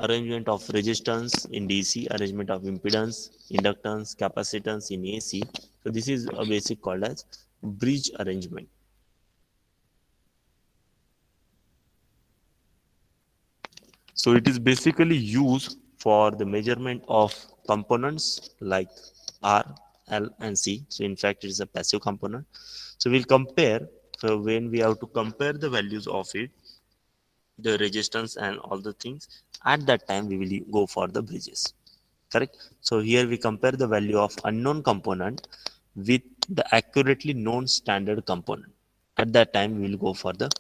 S1: arrangement of resistance in DC, arrangement of impedance, inductance, capacitance in AC. So this is a basic called as bridge arrangement. So it is basically used for the measurement of components like R, L, and C. So in fact, it is a passive component. So we'll compare. So when we have to compare the values of it, the resistance and all the things, at that time we will go for the bridges. Correct. So here we compare the value of unknown component with the accurately known standard component. At that time we will go for the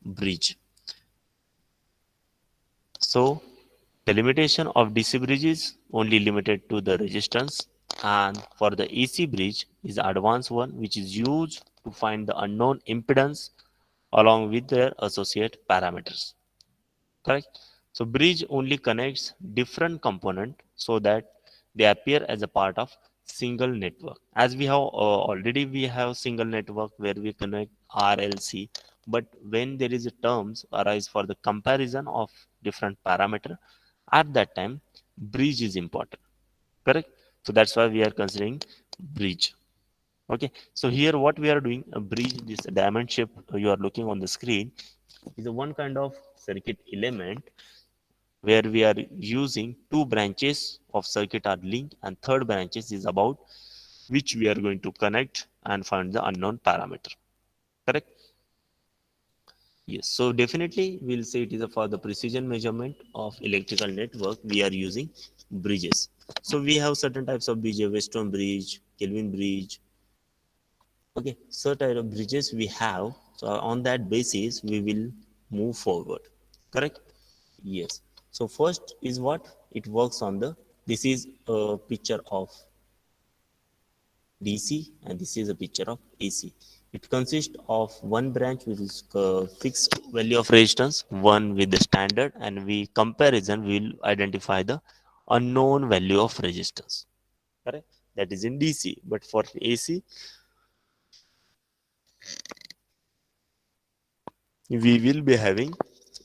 S1: bridge. So the limitation of DC bridge is only limited to the resistance, and for the AC bridge is the advanced one, which is used to find the unknown impedance along with their associate parameters. Correct. So bridge only connects different component so that they appear as a part of single network. As we have already we have single network where we connect RLC, but when there is a terms arise for the comparison of different parameter, at that time bridge is important. Correct. So that's why we are considering bridge. Okay. So here what we are doing, a bridge, this diamond shape you are looking on the screen is a one kind of circuit element where we are using two branches of circuit are linked, and third branches is about which we are going to connect and find the unknown parameter. Correct. Yes, so definitely we'll say it is a for the precision measurement of electrical network we are using bridges. So we have certain types of bridge, Weston bridge, Kelvin bridge. Okay, certain type of bridges we have. So on that basis we will move forward. Correct. Yes. So first is what it works on the. This is a picture of DC and this is a picture of AC. It consists of one branch which is fixed value of resistance, one with the standard, and we comparison will identify the unknown value of resistance. Correct. That is in DC. But for AC, we will be having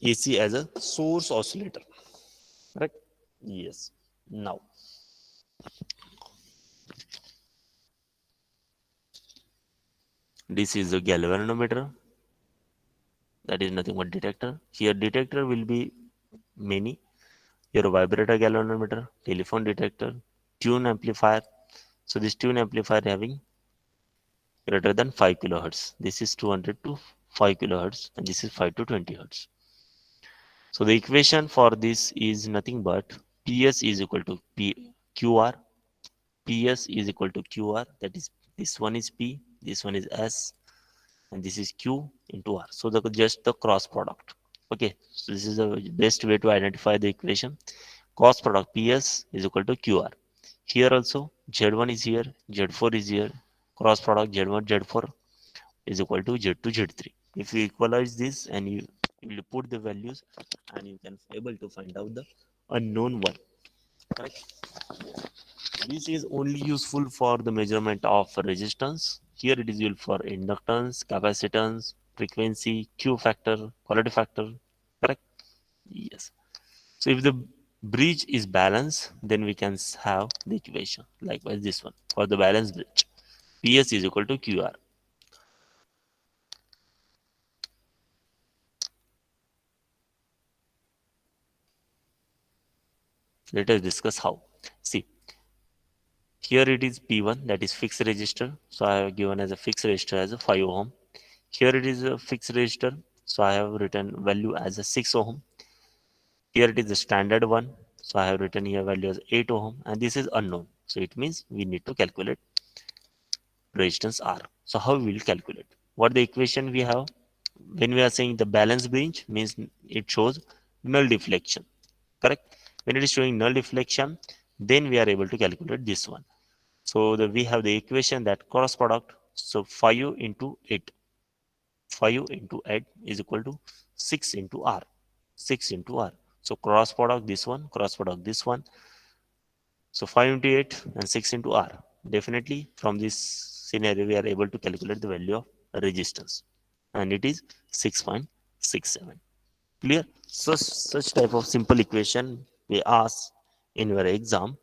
S1: AC as a source oscillator. Correct. Yes. Now this is a galvanometer, that is nothing but detector. Here detector will be many. Your vibrator galvanometer, telephone detector, tune amplifier. So this tune amplifier having greater than 5 kilohertz. This is 200 to 5 kilohertz and this is 5 to 20 hertz. So the equation for this is nothing but PS is equal to QR. PS is equal to QR. That is, this one is P, this one is S, and this is Q into R. So the just the cross product. Okay, so this is the best way to identify the equation. Cross product PS is equal to QR. Here also Z1 is here, Z4 is here. Cross product Z1 Z4 is equal to Z2 Z3. If you equalize this and you will put the values and you can able to find out the unknown one. Correct. This is only useful for the measurement of resistance. Here it is used for inductance, capacitance, frequency, Q factor, quality factor. Correct? Yes. So if the bridge is balanced, then we can have the equation. Likewise, this one for the balanced bridge. PS is equal to QR. Let us discuss how. See, here it is P1, that is fixed resistor. So I have given as a fixed resistor as a 5 ohm. Here it is a fixed resistor. So I have written value as a 6 ohm. Here it is the standard one. So I have written here value as 8 ohm, and this is unknown. So it means we need to calculate resistance R. So how we will calculate? What the equation we have? When we are saying the balance branch means it shows null deflection. Correct? When it is showing null deflection, then we are able to calculate this one. So we have the equation that cross product. So 5 into 8. 5 into 8 is equal to 6 into R. 6 into R. So cross product this one, cross product this one. So 5 into 8 and 6 into R. Definitely from this scenario we are able to calculate the value of resistance. And it is 6.67. Clear? So such type of simple equation we ask in your exam.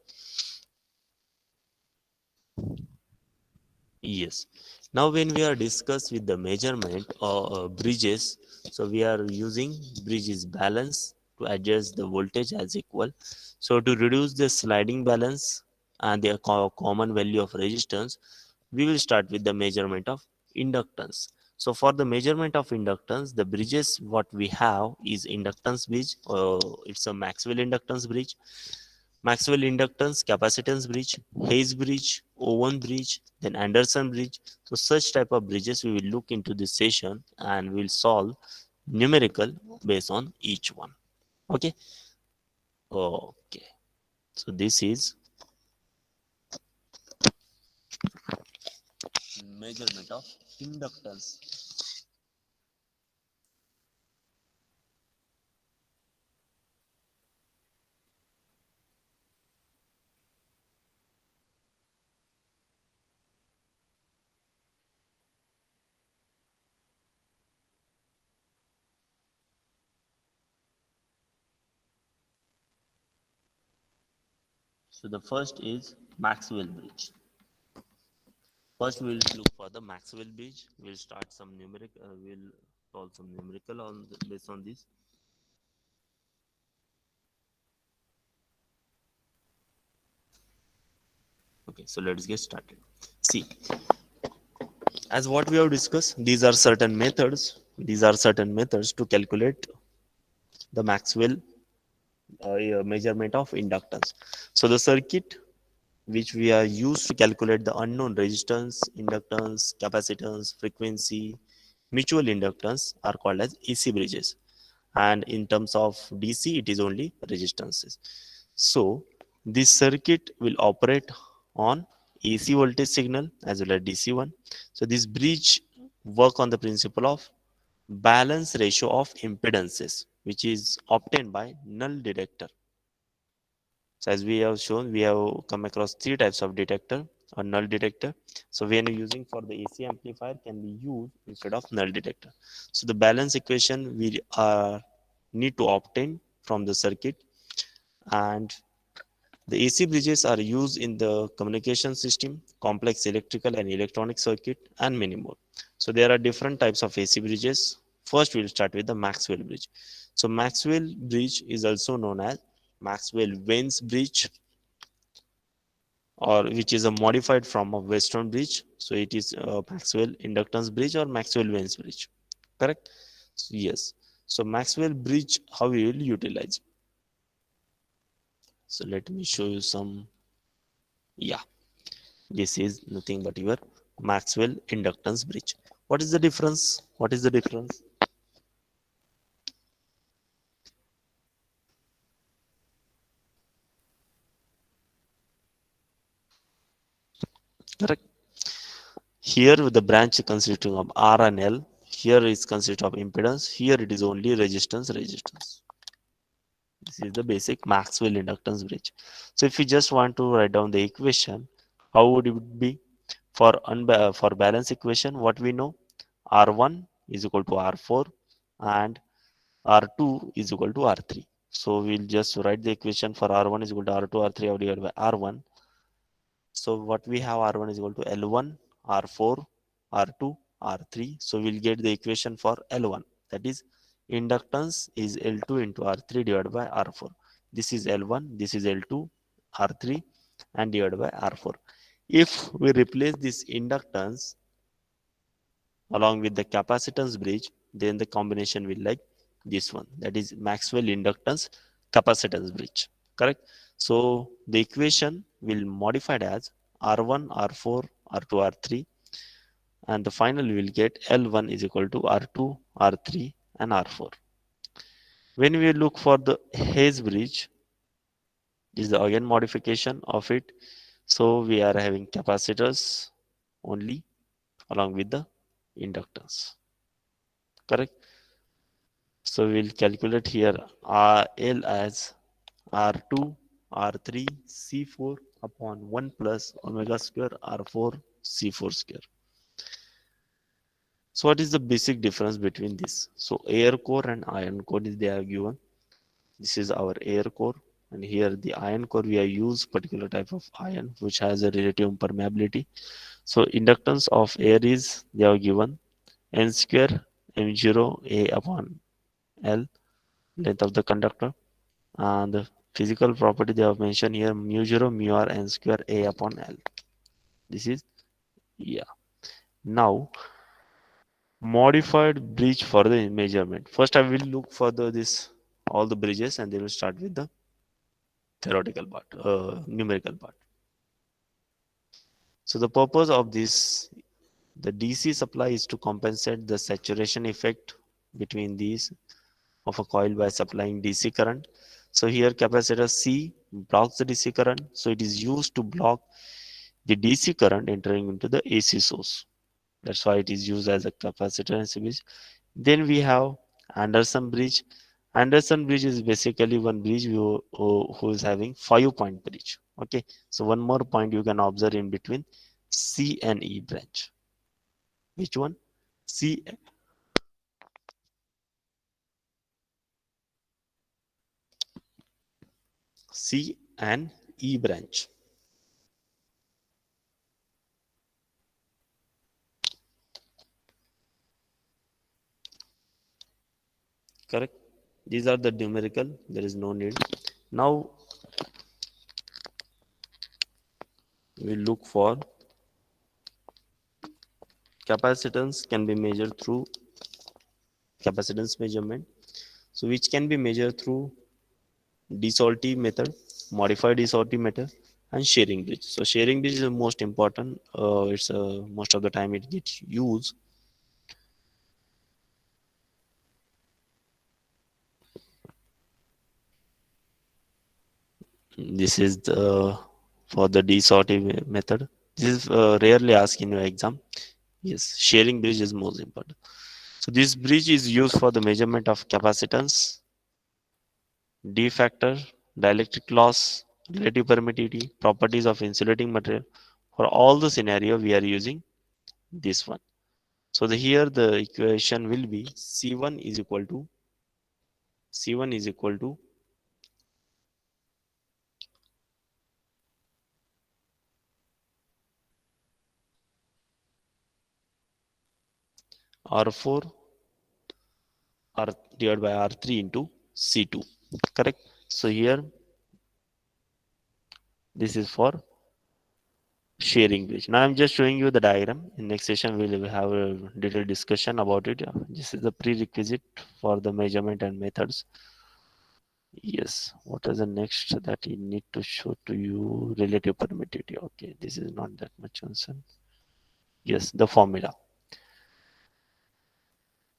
S1: Yes. Now when we are discuss with the measurement or bridges, so we are using bridges balance to adjust the voltage as equal. So to reduce the sliding balance and the common value of resistance, we will start with the measurement of inductance. So for the measurement of inductance, the bridges what we have is inductance bridge, or it's a Maxwell inductance bridge, Maxwell inductance, capacitance bridge, Hayes bridge, Owen bridge, then Anderson bridge. So such type of bridges we will look into this session and we'll solve numerical based on each one. Okay. Okay. So this is measurement of inductance. So the first is Maxwell bridge. First, we'll look for the Maxwell bridge. We'll start some numeric. We'll solve some numerical on based on this. Okay, so let's get started. See, as what we have discussed, these are certain methods. These are certain methods to calculate the Maxwell measurement of inductance. So the circuit which we are used to calculate the unknown resistance, inductance, capacitance, frequency, mutual inductance are called as AC bridges. And in terms of DC, it is only resistances. So this circuit will operate on AC voltage signal as well as DC one. So this bridge work on the principle of balance ratio of impedances, which is obtained by null detector. So as we have shown, we have come across three types of detector or null detector. So when you're using for the AC amplifier can be used instead of null detector. So the balance equation we need to obtain from the circuit, and the AC bridges are used in the communication system, complex electrical and electronic circuit, and many more. So there are different types of AC bridges. First, we'll start with the Maxwell bridge. So Maxwell bridge is also known as Maxwell-Vanes bridge, or which is a modified form of Western bridge. So it is a Maxwell inductance bridge or Maxwell-Vanes bridge. Correct? So, yes. So Maxwell bridge, how we will utilize. So let me show you some. Yeah, this is nothing but your Maxwell inductance bridge. What is the difference? What is the difference? Correct. Here the branch consisting of R and L. Here is consist of impedance. Here it is only resistance. This is the basic Maxwell inductance bridge. So if you just want to write down the equation, how would it be? For balance equation, what we know, R1 is equal to R4 and R2 is equal to R3. So we'll just write the equation for R1 is equal to R2, R3 divided by R1. So what we have, R1 is equal to L1 R4, R2, R3. So we'll get the equation for L1. That is, inductance is L2 into R3 divided by R4. This is L1, this is L2, R3 and divided by R4. If we replace this inductance along with the capacitance bridge, then the combination will like this one. That is Maxwell inductance capacitance bridge. Correct? So the equation will modified as R1, R4, R2, R3, and the final we will get L1 is equal to R2, R3 and R4. When we look for the Hayes bridge, this is the again modification of it. So we are having capacitors only along with the inductance. Correct? So we'll calculate here L as R2, R3, C4 upon 1 plus omega square R4, C4 square. So what is the basic difference between this? So air core and iron core is they are given. This is our air core, and here the iron core we are use particular type of iron which has a relative permeability. So inductance of air is they are given n square m0 a upon l, length of the conductor, and the physical property they have mentioned here mu 0 mu r n square a upon l. This is, yeah. Now modified bridge for the measurement. First I will look for this all the bridges and then we'll start with the theoretical part, numerical part. So the purpose of this, the DC supply is to compensate the saturation effect between these of a coil by supplying DC current. So here capacitor C blocks the DC current. So it is used to block the DC current entering into the AC source. That's why it is used as a capacitor and bridge. Then we have Anderson bridge. Anderson bridge is basically one bridge who is having 5-point bridge. Okay, so one more point you can observe in between C and E branch. Which one? C, C and E branch. Correct? These are the numerical. There is no need. Now we look for capacitance can be measured through capacitance measurement. So which can be measured through de method, modified de method, and sharing bridge. So sharing bridge is the most important. It's most of the time it gets used. This is the for the de method. This is rarely asked in your exam. Yes, sharing bridge is most important. So this bridge is used for the measurement of capacitance, D factor, dielectric loss, relative permittivity, properties of insulating material. For all the scenario, we are using this one. So here the equation will be C1 is equal to R4 R divided by R3 into C2. Correct? So here this is for sharing bridge. Now I'm just showing you the diagram. In next session we'll have a detailed discussion about it. This is the prerequisite for the measurement and methods. Yes, what is the next that you need to show to you? Relative permittivity. Okay, this is not that much concern. Yes, the formula.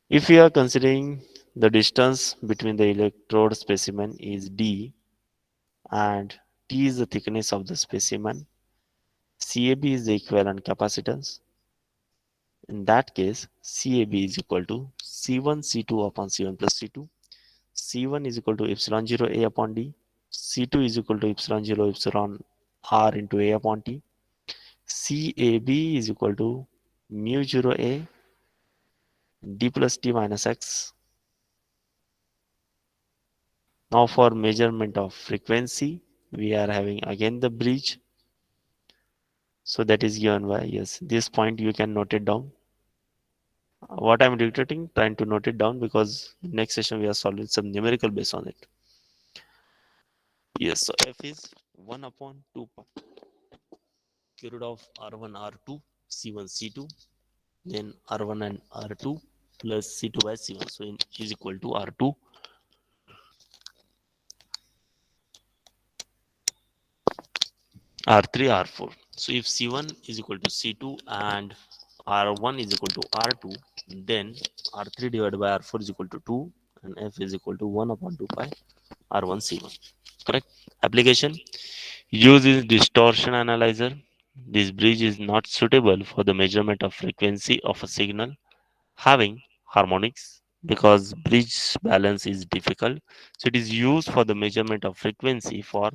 S1: If we are considering the distance between the electrode specimen is d and t is the thickness of the specimen, CAB is the equivalent capacitance. In that case, CAB is equal to C1 C2 upon C1 plus C2. C1 is equal to epsilon 0 A upon D. C2 is equal to epsilon 0 epsilon R into A upon T. CAB is equal to mu 0 A D plus T minus X. Now for measurement of frequency, we are having again the bridge. So that is given by, yes, this point you can note it down. What I'm dictating, trying to note it down because next session we are solving some numerical based on it. Yes, so F is 1 upon 2 pi cube of R1, R2, C1, C2, then R1 and R2 plus C2 by C1. So is equal to R2, R3, R4. So if C1 is equal to C2 and R1 is equal to R2, then R3 divided by R4 is equal to 2 and F is equal to 1 upon 2 pi R1 C1. Correct? Application. Use is distortion analyzer. This bridge is not suitable for the measurement of frequency of a signal having harmonics because bridge balance is difficult. So it is used for the measurement of frequency for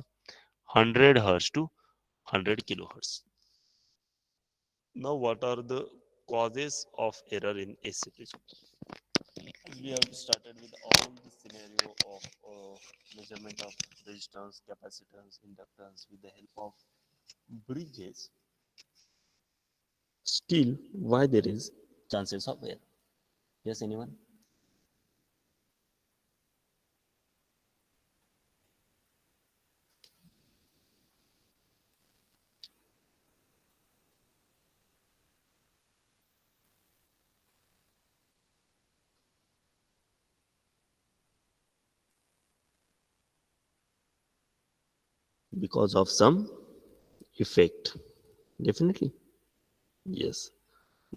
S1: 100 hertz to 100 kilohertz. Now, what are the causes of error in AC bridge? We have started with all the scenario of measurement of resistance, capacitance, inductance with the help of bridges. Still, why there is chances of error? Yes, anyone? Because of some effect. Definitely. Yes.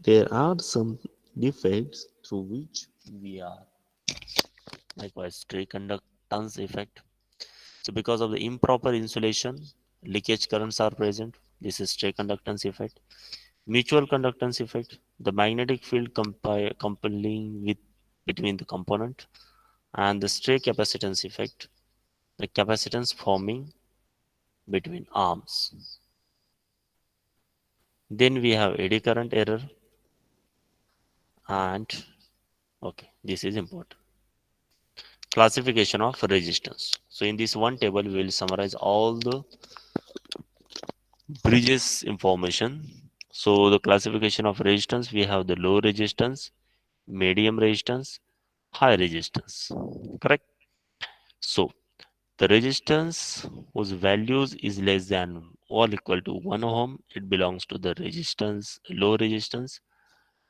S1: There are some defects through which we are likewise stray conductance effect. So because of the improper insulation, leakage currents are present. This is stray conductance effect. Mutual conductance effect, the magnetic field compelling with between the component, and the stray capacitance effect, the capacitance forming between arms. Then we have eddy current error, and okay, this is important. Classification of resistance. So in this one table, we will summarize all the bridges information. So the classification of resistance, we have the low resistance, medium resistance, high resistance. Correct? So the resistance whose values is less than or equal to 1 ohm, it belongs to the resistance, low resistance.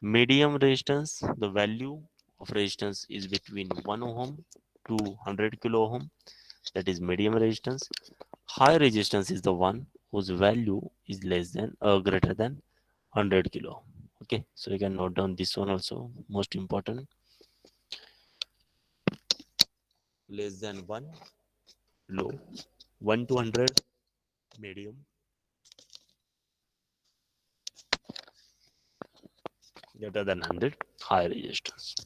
S1: Medium resistance, the value of resistance is between 1 ohm to 100 kilo ohm, that is medium resistance. High resistance is the one whose value is less than or greater than 100 kilo ohm. Okay, so you can note down this one also, most important. Less than 1 low, 1 to 100 medium, greater than 100 high resistance.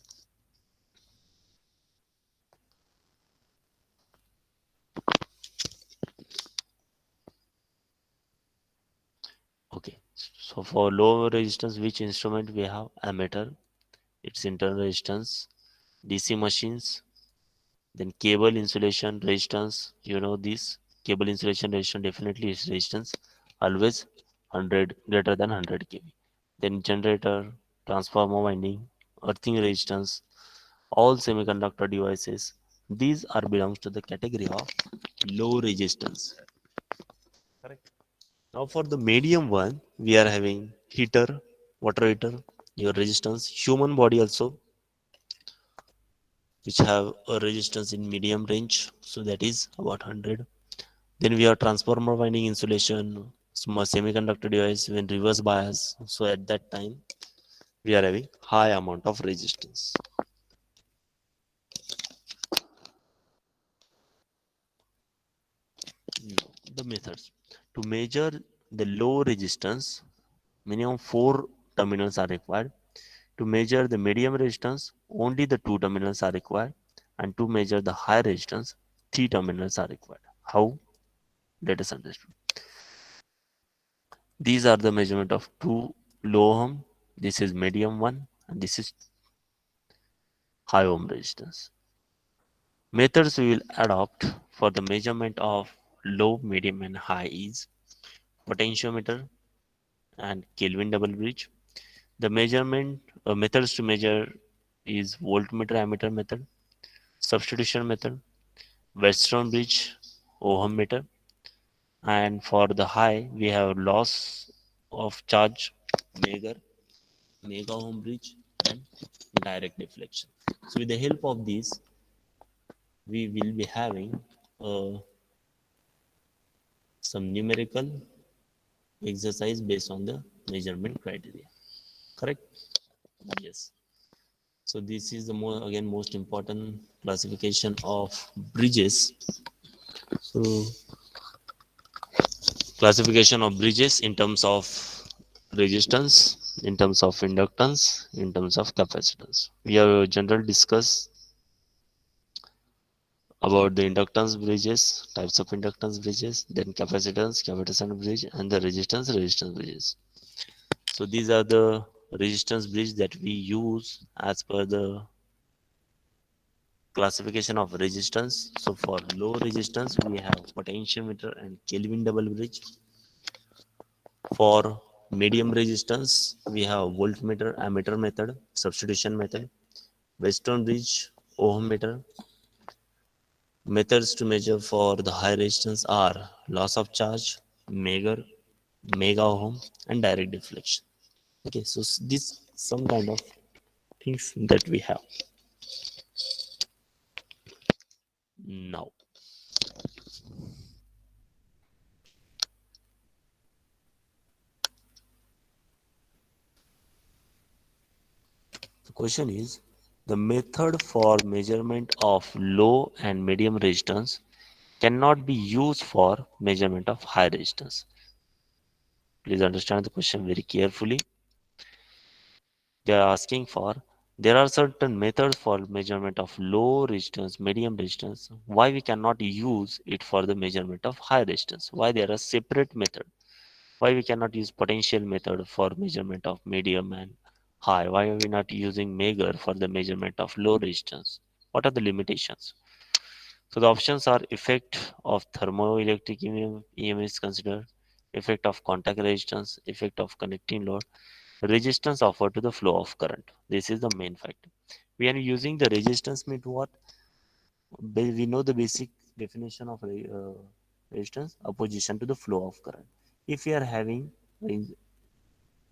S1: Okay, so for low resistance, which instrument we have? Ammeter, its internal resistance. DC machines, then cable insulation resistance. You know this cable insulation resistance definitely is resistance always 100 greater than 100 kV. Then generator, transformer winding, earthing resistance, all semiconductor devices. These are belongs to the category of low resistance. Correct. Now for the medium one, we are having heater, water heater, your resistance, human body also, which have a resistance in medium range, so that is about 100. Then we have transformer winding insulation, small semiconductor device when reverse bias, so at that time we are having high amount of resistance. Now, the methods to measure the low resistance, minimum 4 terminals are required. To measure the medium resistance, only the 2 terminals are required, and to measure the high resistance, 3 terminals are required. How? Let us understand. These are the measurement of 2 low ohm. This is medium one, and this is high ohm resistance. Methods we will adopt for the measurement of low, medium, and high is potentiometer. and Kelvin double bridge. The measurement methods to measure is voltmeter ammeter method, substitution method, Wheatstone bridge, Ohm meter, and for the high we have loss of charge, Megger, mega ohm bridge, and direct deflection. So with the help of these, we will be having uh, some numerical exercise based on the measurement criteria. Correct? Yes. So this is the more again most important classification of bridges. So classification of bridges in terms of resistance, in terms of inductance, in terms of capacitance. We have generally discussed about the inductance bridges, types of inductance bridges, then capacitance bridge, and the resistance bridges. So these are the resistance bridge that we use as per the classification of resistance. So for low resistance, we have potentiometer and Kelvin double bridge. For medium resistance, we have voltmeter, ammeter method, substitution method, Wheatstone bridge, ohm meter. Methods to measure for the high resistance are loss of charge, Megger, mega ohm, and direct deflection. Okay, so this some kind of things that we have now. The question is the method for measurement of low and medium resistance cannot be used for measurement of high resistance. Please understand the question very carefully. They are asking for there are certain methods for measurement of low resistance, medium resistance. Why we cannot use it for the measurement of high resistance? Why there are separate method? Why we cannot use potential method for measurement of medium and high? Why are we not using Megger for the measurement of low resistance? What are the limitations? So the options are effect of thermoelectric EM is considered, effect of contact resistance, effect of connecting load, resistance offered to the flow of current. This is the main factor. We are using the resistance mean what? We know the basic definition of resistance, opposition to the flow of current. If we are having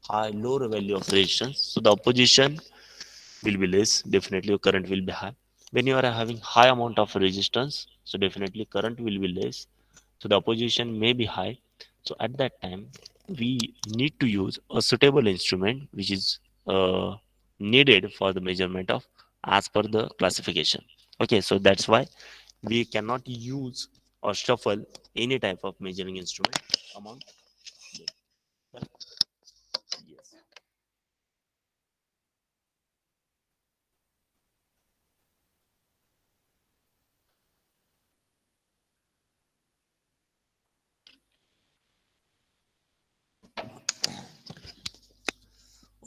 S1: high lower value of resistance, so the opposition will be less, definitely your current will be high. When you are having high amount of resistance, so definitely current will be less, so the opposition may be high. So at that time we need to use a suitable instrument which is needed for the measurement of as per the classification. Okay, so that's why we cannot use or shuffle any type of measuring instrument among them. Yes.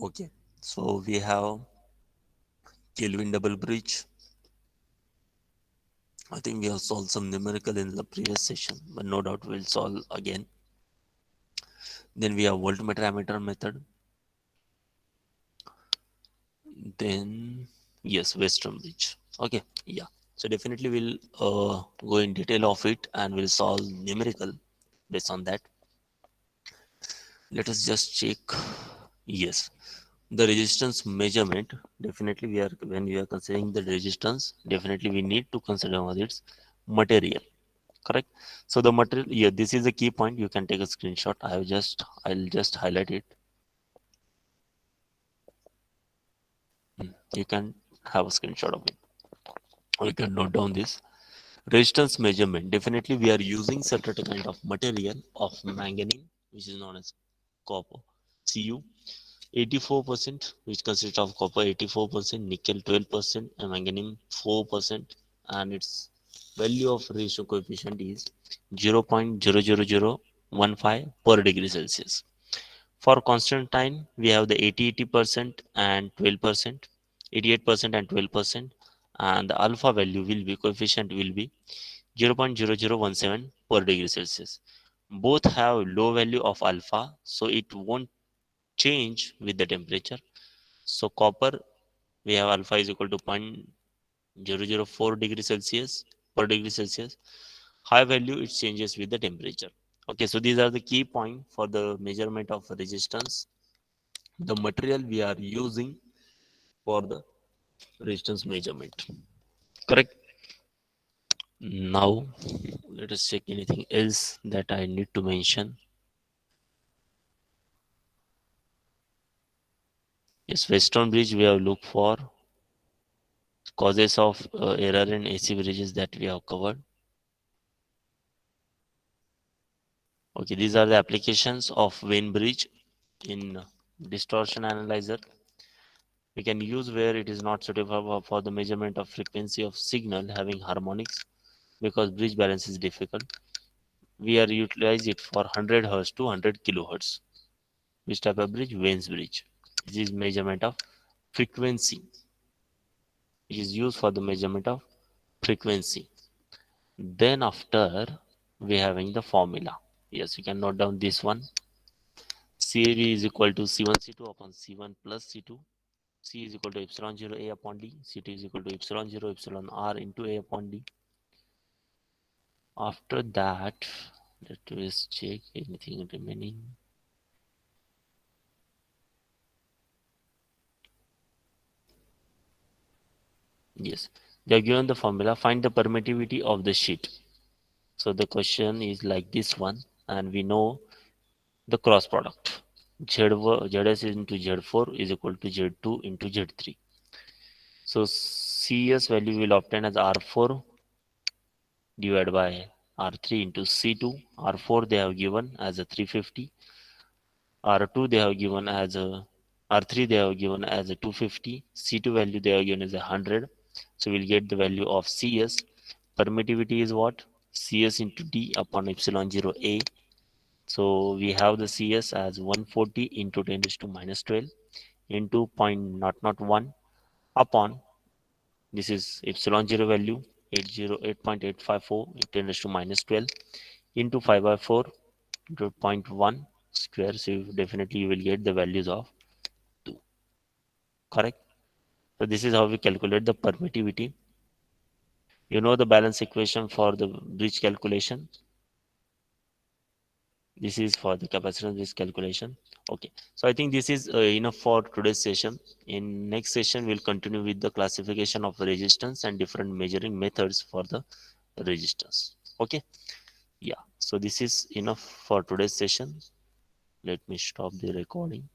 S1: Okay, so we have Kelvin double bridge. I think we have solved some numerical in the previous session, but no doubt we'll solve again. Then we have voltmeter ammeter method. Then yes, Western bridge. Okay, yeah. So definitely we'll go in detail of it and we'll solve numerical based on that. Let us just check. Yes, the resistance measurement. Definitely we are when we are considering the resistance. Definitely we need to consider what its material. Correct. So the material. Yeah, this is a key point. You can take a screenshot. I'll just highlight it. You can have a screenshot of it. Or you can note down this. Resistance measurement. Definitely, we are using certain kind of material of manganese, which is known as copper, Cu. 84%, which consists of copper 84%, nickel 12%, and manganese 4%, and its value of ratio coefficient is 0.00015 per degree Celsius. For Constantine, we have the 80% and 12%, 88% and 12%, and the alpha value will be coefficient will be 0.0017 per degree Celsius. Both have low value of alpha, so it won't change with the temperature. So copper, we have alpha is equal to 0.004 degree Celsius per degree Celsius. High value, it changes with the temperature. Okay, so these are the key point for the measurement of resistance. The material we are using for the resistance measurement. Correct. Now, let us check anything else that I need to mention. Yes, Western bridge we have looked for causes of error in AC bridges that we have covered. Okay, these are the applications of Wien bridge in distortion analyzer. We can use where it is not suitable for the measurement of frequency of signal having harmonics because bridge balance is difficult. We are utilize it for 100 Hz to 100 kilohertz. Which type of bridge? Wien's bridge. This is measurement of frequency. It is used for the measurement of frequency. Then after we having the formula. Yes, you can note down this one. CAV is equal to C1 C2 upon C1 plus C2. C is equal to epsilon 0 A upon D. C2 is equal to epsilon 0 epsilon R into A upon D. After that, let us check anything remaining. Yes, they are given the formula. Find the permittivity of the sheet. So the question is like this one, and we know the cross product. Zs into Z4 is equal to Z2 into Z3. So CS value will obtain as R4 divided by R3 into C2. R4 they have given as a 350. R2 they have given as a R3 they have given as a 250. C2 value they have given as a 100. So we'll get the value of CS. Permittivity is what? CS into D upon epsilon 0 A. So we have the CS as 140 into 10 raised to minus 12 into 0.001 upon, this is epsilon 0 value 808.854 into 10 raised to minus 12 into 5 by 4 into zero point 0.1 square. So definitely you will get the values of 2. Correct. So this is how we calculate the permittivity. You know the balance equation for the bridge calculation. This is for the capacitance bridge calculation. Okay, so I think this is enough for today's session. In next session we'll continue with the classification of resistance and different measuring methods for the resistance. Okay, yeah, so this is enough for today's session. Let me stop the recording.